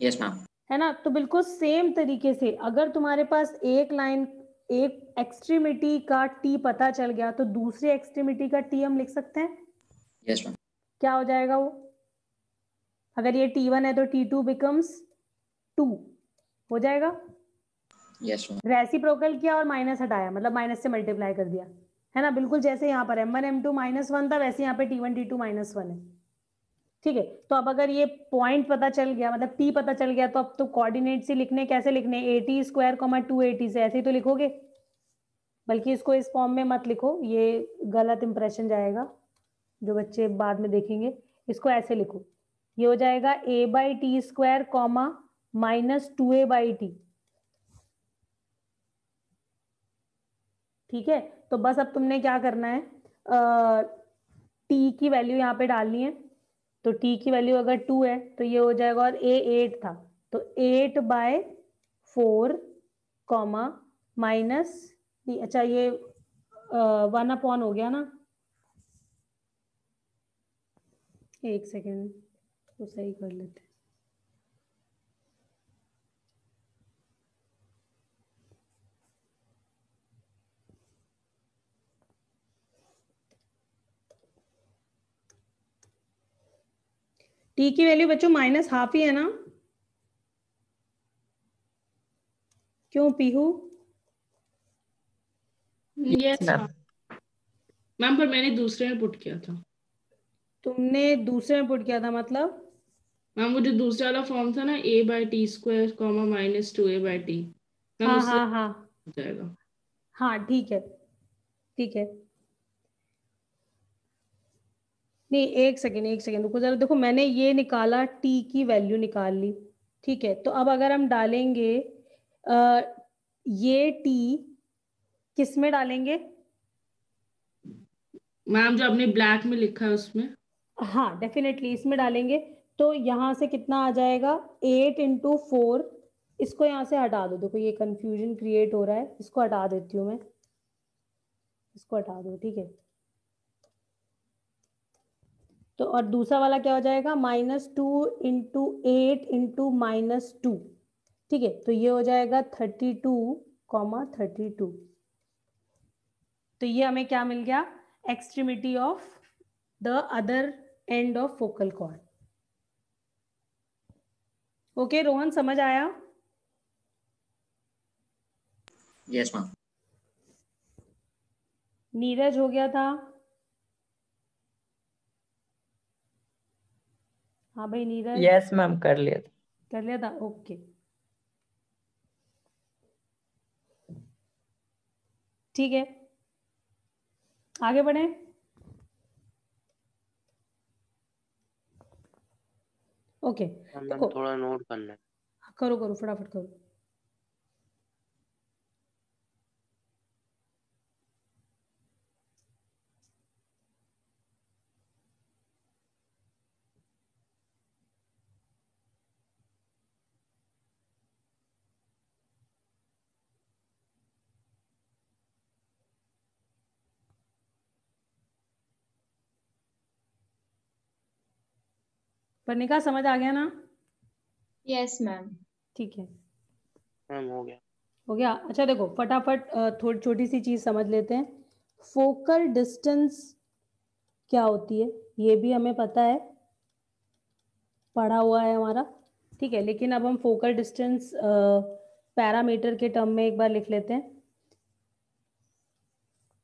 Yes ma'am. है ना, तो बिल्कुल सेम तरीके से अगर तुम्हारे पास एक लाइन एक एक्सट्रीमिटी का टी पता चल गया तो दूसरी एक्सट्रीमिटी का टी हम लिख सकते हैं। Yes ma'am. क्या हो जाएगा वो, अगर ये T1 है तो T2 बिकम्स 2 हो जाएगा। Yes ma'am. रेसिप्रोकल किया और माइनस हटाया, मतलब माइनस से मल्टीप्लाई कर दिया, है ना, बिल्कुल जैसे यहाँ पर M1 M2 -1 था वैसे यहाँ पे T1 T2 -1 है। ठीक है, तो अब अगर ये पॉइंट पता चल गया मतलब टी पता चल गया, तो अब तो कोऑर्डिनेट्स ही लिखने, कैसे लिखने, AT स्क्वायर 280 से ऐसे ही तो लिखोगे, बल्कि इसको इस फॉर्म में मत लिखो, ये गलत इंप्रेशन जाएगा जो बच्चे बाद में देखेंगे, इसको ऐसे लिखो, ये हो जाएगा A/T स्क्वायर -2A/T। ठीक है, तो बस अब तुमने क्या करना है, टी की वैल्यू यहाँ पे डालनी है, तो टी की वैल्यू अगर 2 है तो ये हो जाएगा, और ए 8 था तो 8/4 कॉमा माइनस, अच्छा ये 1 हो गया ना, एक सेकेंड तो सही कर लेते हैं। टी की वैल्यू बच्चों -12 ही है ना, क्यों पीहू? Yes ma'am. मैम, पर मैंने दूसरे में पुट किया था। तुमने दूसरे में पुट किया था मतलब? मैम वो जो दूसरा वाला फॉर्म था ना, A/T स्क्वायर -2A/T, मैम हाँ उससे हाँ हाँ हो जाएगा। हाँ, ठीक है ठीक है, नहीं एक सेकेंड रुको जरा, देखो मैंने ये निकाला, टी की वैल्यू निकाल ली, ठीक है, तो अब अगर हम डालेंगे ये टी किस में डालेंगे, मैम जो आपने ब्लैक में लिखा है उसमें। हाँ डेफिनेटली इसमें डालेंगे, तो यहाँ से कितना आ जाएगा 8 × 4, इसको यहाँ से हटा दो, देखो ये कंफ्यूजन क्रिएट हो रहा है, इसको हटा देती हूँ मैं, इसको हटा दो, ठीक है, तो और दूसरा वाला क्या हो जाएगा -2 × 8 × -2, ठीक है, तो ये हो जाएगा 32, 32, तो ये हमें क्या मिल गया, extremity of the other end of focal cord. Okay Rohan, समझ आया? Yes ma'am. नीरज हो गया था? हाँ भाई नीरज, यस मैम, कर लिया था। कर लिया था, ओके ठीक है, आगे बढ़े। ओके मैम देखो, थोड़ा नोट करना है। करो करो फटाफट करो। पर्णिका समझ आ गया ना? Yes ma'am. ठीक है, मैम हो गया। हो गया। अच्छा देखो फटाफट थोड़ी छोटी सी चीज समझ लेते हैं। फोकल डिस्टेंस क्या होती है ये भी हमें पता है, पढ़ा हुआ है हमारा, ठीक है। लेकिन अब हम फोकल डिस्टेंस पैरामीटर के टर्म में एक बार लिख लेते हैं।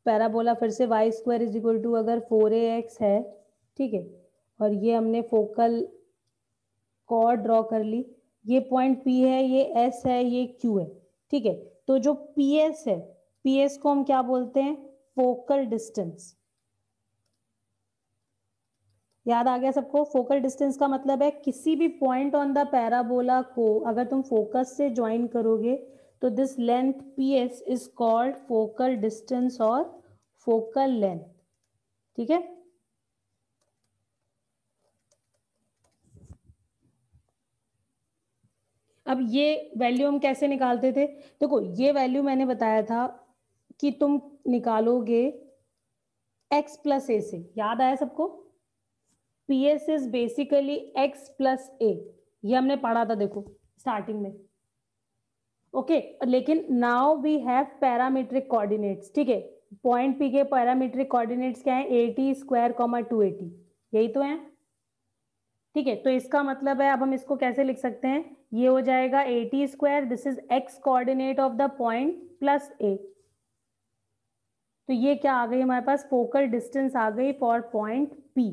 पैराबोला फिर से y square is equal to अगर 4ax है, ठीक है, और ये हमने फोकल कॉर्ड ड्रॉ कर ली, ये पॉइंट P है, ये S है, ये Q है, ठीक है। तो जो PS है, PS को हम क्या बोलते हैं? Focal distance. याद आ गया सबको? फोकल डिस्टेंस का मतलब है किसी भी पॉइंट ऑन द पैराबोला को अगर तुम फोकस से ज्वाइन करोगे तो this length PS is called focal distance और फोकल लेंथ, ठीक है। अब ये वैल्यू हम कैसे निकालते थे? देखो ये वैल्यू मैंने बताया था कि तुम निकालोगे x प्लस ए से, याद आया सबको? PS is basically x plus A, ये हमने पढ़ा था देखो स्टार्टिंग में, ओके। लेकिन now we have parametric coordinates, ठीक है। पॉइंट P के पैरामीट्रिक कोऑर्डिनेट्स क्या है? 80 स्क्वायर 280, यही तो है, ठीक है। तो इसका मतलब है अब हम इसको कैसे लिख सकते हैं? ये हो जाएगा 80 square, this is x coordinate of the point plus a। तो ये क्या आ गई हमारे पास? फोकल डिस्टेंस आ गई for point P।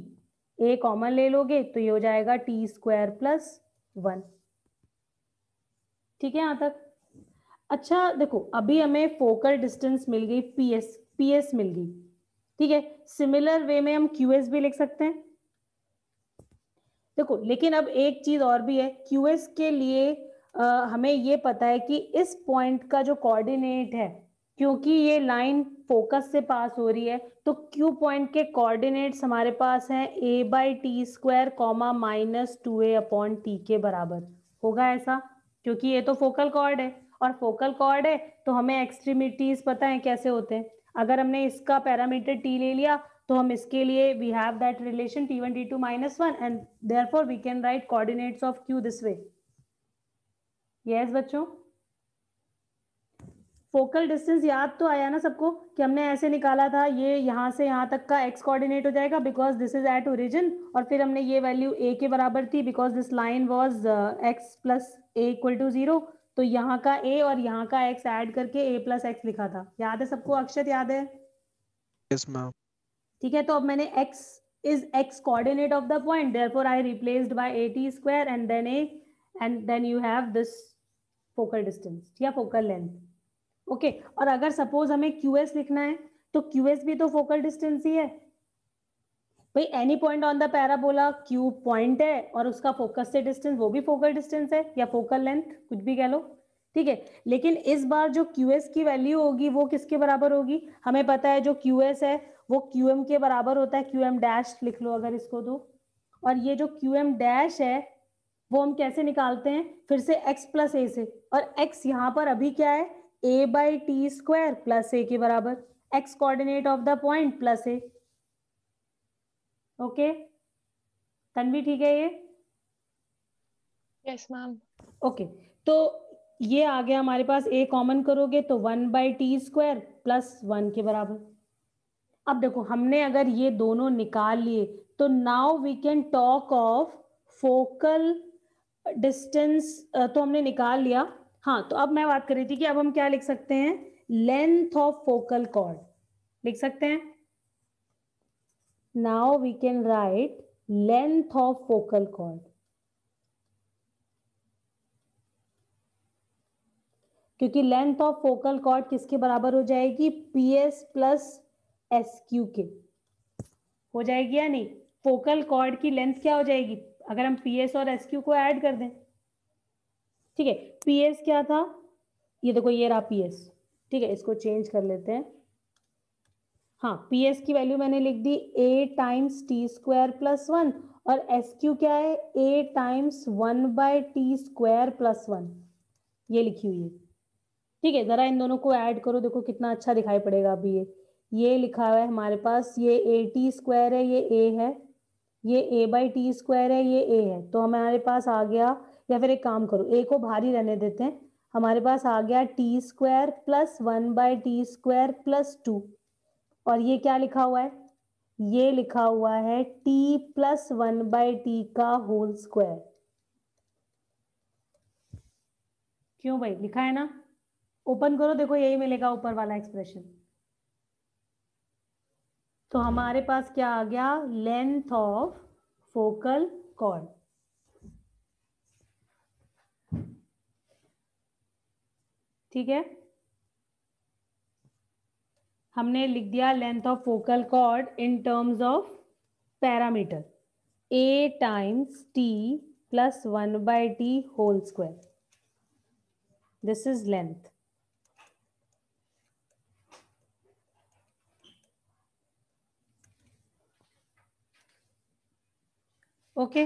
a common ले लोगे तो ये हो जाएगा t स्क्वायर प्लस 1, ठीक है यहां तक। अच्छा देखो अभी हमें फोकल डिस्टेंस मिल गई, PS मिल गई, ठीक है। सिमिलर वे में हम QS भी लिख सकते हैं, देखो। लेकिन अब एक चीज और भी है, QS के लिए हमें ये पता है कि इस पॉइंट का जो कोऑर्डिनेट है, क्योंकि ये लाइन फोकस से पास हो रही है, तो Q पॉइंट के कोऑर्डिनेट्स हमारे पास हैं a/t square comma -2a upon t के बराबर होगा ऐसा, क्योंकि ये तो फोकल कॉर्ड है और फोकल कॉर्ड है तो हमें एक्सट्रीमिटीज पता है कैसे होते हैं। अगर हमने इसका पैरामीटर t ले लिया तो हम इसके लिए we have that relation t1 t2 -1 and therefore we can write coordinates of q this way। yes बच्चों, फोकल डिस्टेंस याद तो आया ना सबको कि हमने ऐसे निकाला था, ये यहाँ से यहाँ तक का x कोऑर्डिनेट हो जाएगा because this is at origin, और फिर हमने ये वैल्यू a के बराबर थी because this line was x plus a equal to 0, तो यहाँ का a और यहाँ का x ऐड करके a प्लस x लिखा था। याद है सबको? अक्षत याद है? Yes ma'am. ठीक है, तो अब मैंने x is x coordinate of the point, therefore I replaced by 80 square and then a, and then you have this focal distance या focal length, ओके। और अगर सपोज हमें QS लिखना है तो QS भी तो फोकल डिस्टेंस ही है भाई। Any point on the parabola Q point है और उसका फोकस से डिस्टेंस वो भी फोकल डिस्टेंस है या फोकल लेंथ, कुछ भी कह लो, ठीक है। लेकिन इस बार जो QS की वैल्यू होगी वो किसके बराबर होगी? हमें पता है जो QS है वो QM के बराबर होता है, QM डैश लिख लो अगर इसको तो। और ये जो QM डैश है वो हम कैसे निकालते हैं? फिर से x प्लस a से, और x यहाँ पर अभी क्या है? a/t स्क्वायर प्लस a के बराबर, x coordinate of the point plus a, okay. Tanvi ठीक है ये? Yes ma'am. ओके, तो ये आ गया हमारे पास, a कॉमन करोगे तो 1/t स्क्वायर प्लस 1 के बराबर। अब देखो हमने अगर ये दोनों निकाल लिए तो now we can talk of focal distance, तो हमने निकाल लिया। हाँ, तो अब मैं बात कर रही थी कि अब हम क्या लिख सकते हैं? लेंथ ऑफ फोकल कॉर्ड लिख सकते हैं। Now we can write length of focal chord, क्योंकि लेंथ ऑफ फोकल कॉर्ड किसके बराबर हो जाएगी? PS प्लस SQ के हो जाएगी या नहीं? फोकल कॉर्ड की लेंथ क्या हो जाएगी अगर हम PS और SQ को ऐड कर दें? ठीक है, PS क्या था? ये देखो ये रहा PS, ठीक है। इसको चेंज कर लेते हैं। हाँ, PS की वैल्यू मैंने लिख दी a times t square plus 1, और SQ क्या है? a times 1/t square plus 1, ये लिखी हुई है, ठीक है। जरा इन दोनों को ऐड करो, देखो कितना अच्छा दिखाई पड़ेगा अभी। ये लिखा हुआ है हमारे पास, ये 80 स्क्वायर है, ये a है, ये a बाई टी स्क्वायर है, ये a है, तो हमारे पास आ गया, या फिर एक काम करो, a को भारी रहने देते हैं, हमारे पास आ गया T square plus 1/t² plus 2, और ये क्या लिखा हुआ है, ये लिखा हुआ है t प्लस 1/t का होल स्क्वायर। क्यों भाई, लिखा है ना? ओपन करो, देखो यही मिलेगा ऊपर वाला एक्सप्रेशन। तो हमारे पास क्या आ गया, लेंथ ऑफ फोकल कॉर्ड। ठीक है, हमने लिख दिया length of focal chord in terms of parameter a times t plus 1/t whole square. This is length. Okay